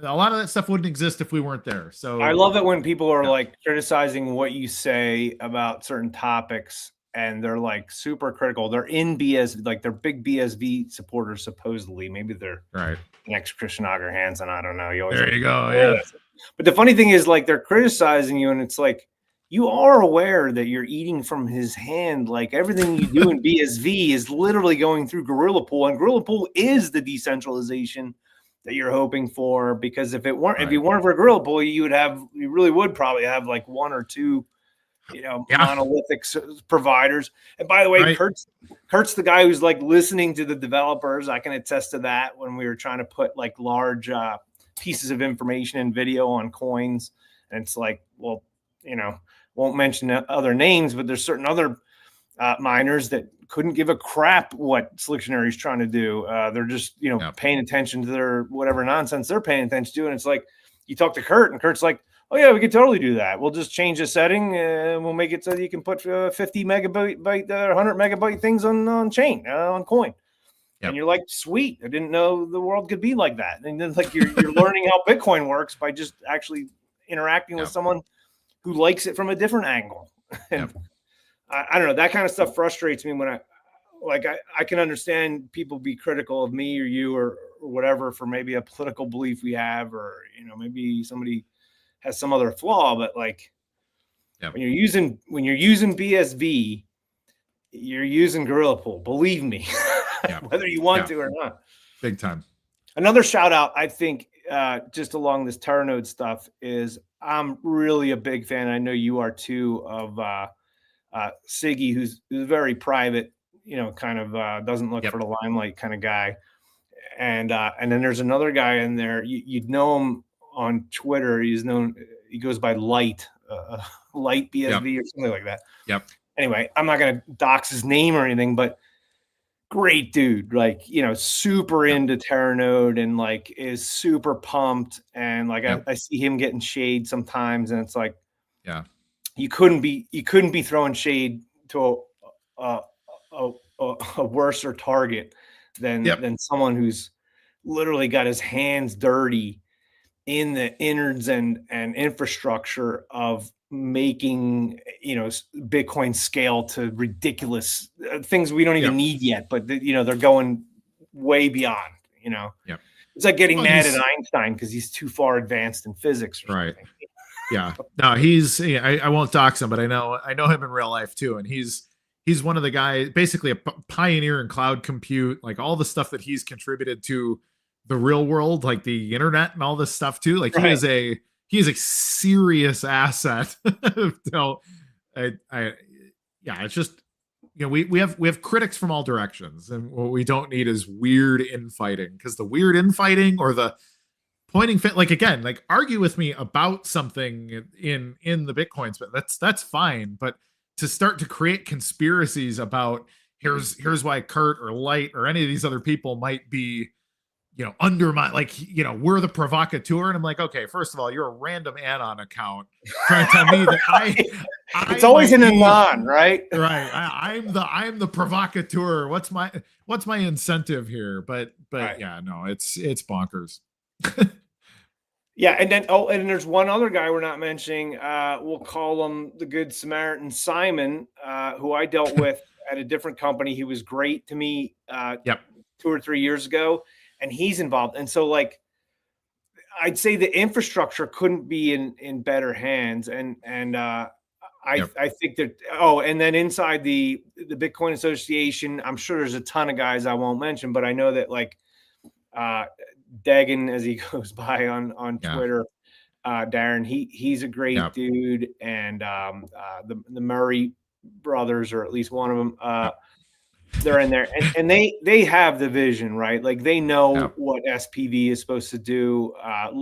a lot of that stuff wouldn't exist if we weren't there. So I love it when people are like criticizing what you say about certain topics and they're like super critical. They're in BS, like they're big BSV supporters, supposedly. Maybe they're next Christian Auger Hansen. I don't know. There you go. Yeah. But the funny thing is, like, they're criticizing you, and it's like, you are aware that you're eating from his hand. Like everything you do in BSV is literally going through Gorilla Pool, and Gorilla Pool is the decentralization that you're hoping for, because if you weren't for Gorilla Pool, you really would probably have like 1 or 2, monolithic providers. And by the way, Kurt's the guy who's like listening to the developers. I can attest to that when we were trying to put like large pieces of information and video on coins. And it's like, well, won't mention other names, but there's certain other miners that couldn't give a crap what SLictionary is trying to do. They're just, paying attention to their whatever nonsense they're paying attention to. And it's like, you talk to Kurt, and Kurt's like, oh yeah, we could totally do that. We'll just change the setting and we'll make it so that you can put 50 megabyte, 100 megabyte things on chain, on coin. Yep. And you're like, sweet. I didn't know the world could be like that. And then like you're learning how Bitcoin works by just actually interacting with someone who likes it from a different angle. And I don't know, that kind of stuff frustrates me when I can understand people be critical of me or you or whatever for maybe a political belief we have, or, maybe somebody has some other flaw, but like when you're using BSV, you're using Gorilla Pool, believe me, whether you want to or not. Big time. Another shout out, I think, just along this Terranode stuff, is I'm really a big fan, I know you are too, of Siggy, who's very private, kind of doesn't look for the limelight kind of guy. And then there's another guy in there. You'd know him on Twitter. He goes by Light, Light BSV or something like that. Yep. Anyway, I'm not going to dox his name or anything, but great dude, like, super into Terranode and like is super pumped. And like, I see him getting shade sometimes. And it's like, you couldn't be throwing shade to a worser target than someone who's literally got his hands dirty in the innards and infrastructure of making Bitcoin scale to ridiculous things we don't even need yet, but they're going way beyond. It's like getting mad at Einstein because he's too far advanced in physics or something. Yeah. No, I won't dox him, but I know him in real life too, and he's one of the guys, basically a pioneer in cloud compute, like all the stuff that he's contributed to the real world, like the internet and all this stuff too. Like he is a serious asset. So it's just, we have critics from all directions, and what we don't need is weird infighting, because the weird infighting or the pointing fit, like, again, like, argue with me about something in the Bitcoin space, that's fine, but to start to create conspiracies about here's why Kurt or Light or any of these other people might be undermine, like, we're the provocateur, and I'm like, okay, first of all, you're a random anon account trying to tell me that I it's always an anon, right? I'm the provocateur. What's my incentive here? But yeah, no, it's bonkers. Yeah, and then and there's one other guy we're not mentioning. We'll call him the Good Samaritan, Simon, who I dealt with at a different company. He was great to me 2 or 3 years ago, and he's involved. And so, like, I'd say the infrastructure couldn't be in better hands. And I think that. Oh, and then inside the Bitcoin Association, I'm sure there's a ton of guys I won't mention, but I know that, like, Dagan, as he goes by on Twitter, Darren, he's a great dude, and the Murray brothers, or at least one of them, they're in there, and they have the vision, right? Like, they know what SPV is supposed to do.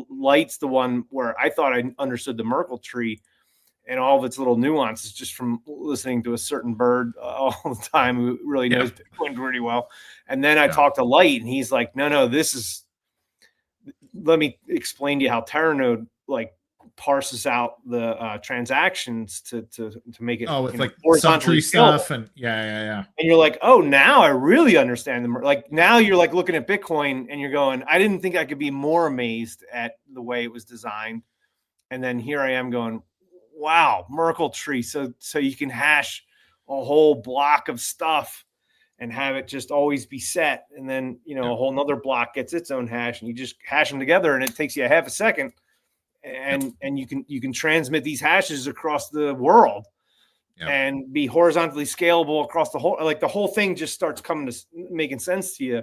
Light's the one where I thought I understood the Merkle tree and all of its little nuances just from listening to a certain bird all the time who really knows Bitcoin pretty well. And then I talked to Light, and he's like, no, let me explain to you how Terranode, like, parses out the transactions to make it with like horizontally stuff and and you're like, oh, now I really understand them. Like, now you're like looking at Bitcoin and you're going, I didn't think I could be more amazed at the way it was designed. And then here I am going, wow, Merkle tree. So you can hash a whole block of stuff and have it just always be set. And then, a whole nother block gets its own hash, and you just hash them together, and it takes you a half a second. And you can transmit these hashes across the world and be horizontally scalable across the whole thing just starts coming to making sense to you.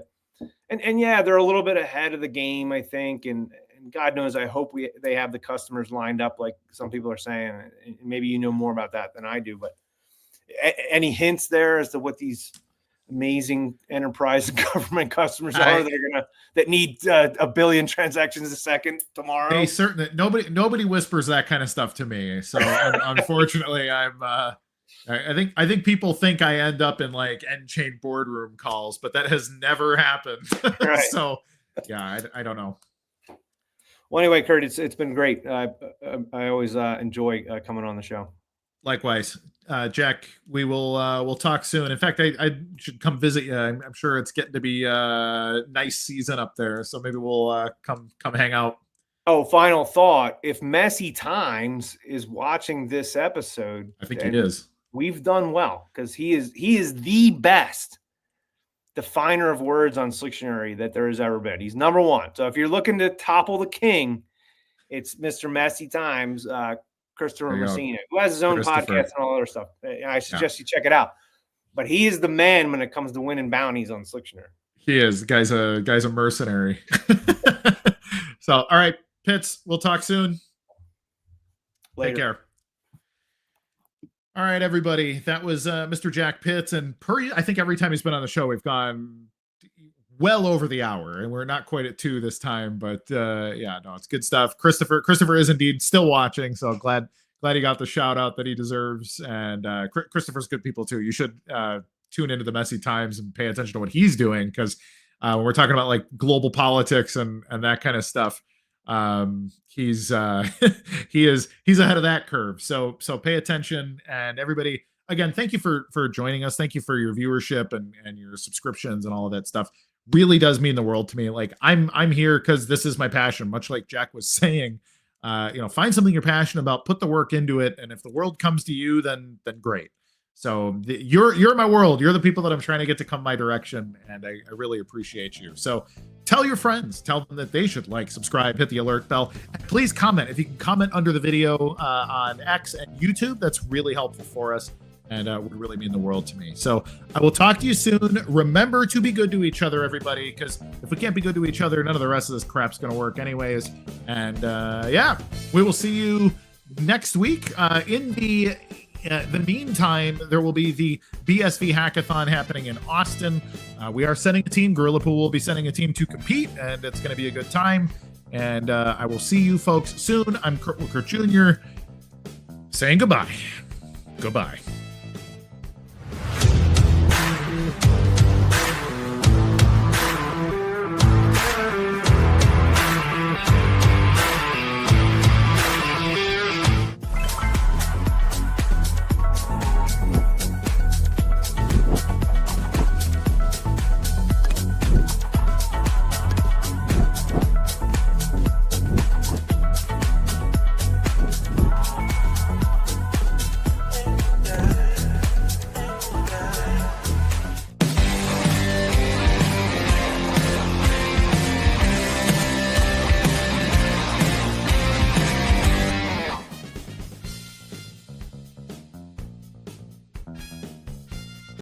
And they're a little bit ahead of the game, I think. And God knows, I hope they have the customers lined up, like some people are saying. Maybe you know more about that than I do, but any hints there as to what these amazing enterprise and government customers are that need a billion transactions a second tomorrow? They certainly, nobody whispers that kind of stuff to me. So unfortunately, I think people think I end up in like end-chain boardroom calls, but that has never happened. Right. So I don't know. Well, anyway, Kurt, it's been great. I always enjoy coming on the show. Likewise, Jack. We'll talk soon. In fact, I should come visit you. I'm sure it's getting to be a nice season up there, so maybe we'll come hang out. Oh, final thought: if Messy Times is watching this episode, I think he is. We've done well, because he is the best definer of words on SLictionary that there has ever been. He's number one. So if you're looking to topple the king, it's Mr. Messy Times. Christopher Messina, who has his own podcast and all other stuff. I suggest you check it out. But he is the man when it comes to winning bounties on SLictionary. He is. The guy's a mercenary. So, all right, Pitts, we'll talk soon. Later. Take care. All right, everybody. That was Mr. Jack Pitts, and I think every time he's been on the show, we've gone well over the hour, and we're not quite at 2 this time. But yeah, no, it's good stuff. Christopher is indeed still watching, so glad he got the shout out that he deserves. And Christopher's good people too. You should tune into the Messy Times and pay attention to what he's doing, because when we're talking about like global politics and that kind of stuff, he's he's ahead of that curve. So pay attention. And everybody, again, thank you for joining us. Thank you for your viewership and your subscriptions and all of that stuff. Really does mean the world to me. Like I'm here because this is my passion, much like Jack was saying. Find something you're passionate about, put the work into it, and if the world comes to you, then great. So you're my world. You're the people that I'm trying to get to come my direction, and I really appreciate you. So tell your friends, tell them that they should like, subscribe, hit the alert bell, and please comment. If you can comment under the video on X and YouTube, that's really helpful for us, and would really mean the world to me. So I will talk to you soon. Remember to be good to each other, everybody, because if we can't be good to each other, none of the rest of this crap's going to work anyways. And yeah, we will see you next week. In the meantime, there will be the BSV Hackathon happening in Austin. We are sending a team. Gorilla Pool will be sending a team to compete, and it's going to be a good time. And I will see you folks soon. I'm Kurt Wuckert Jr. saying goodbye. Goodbye.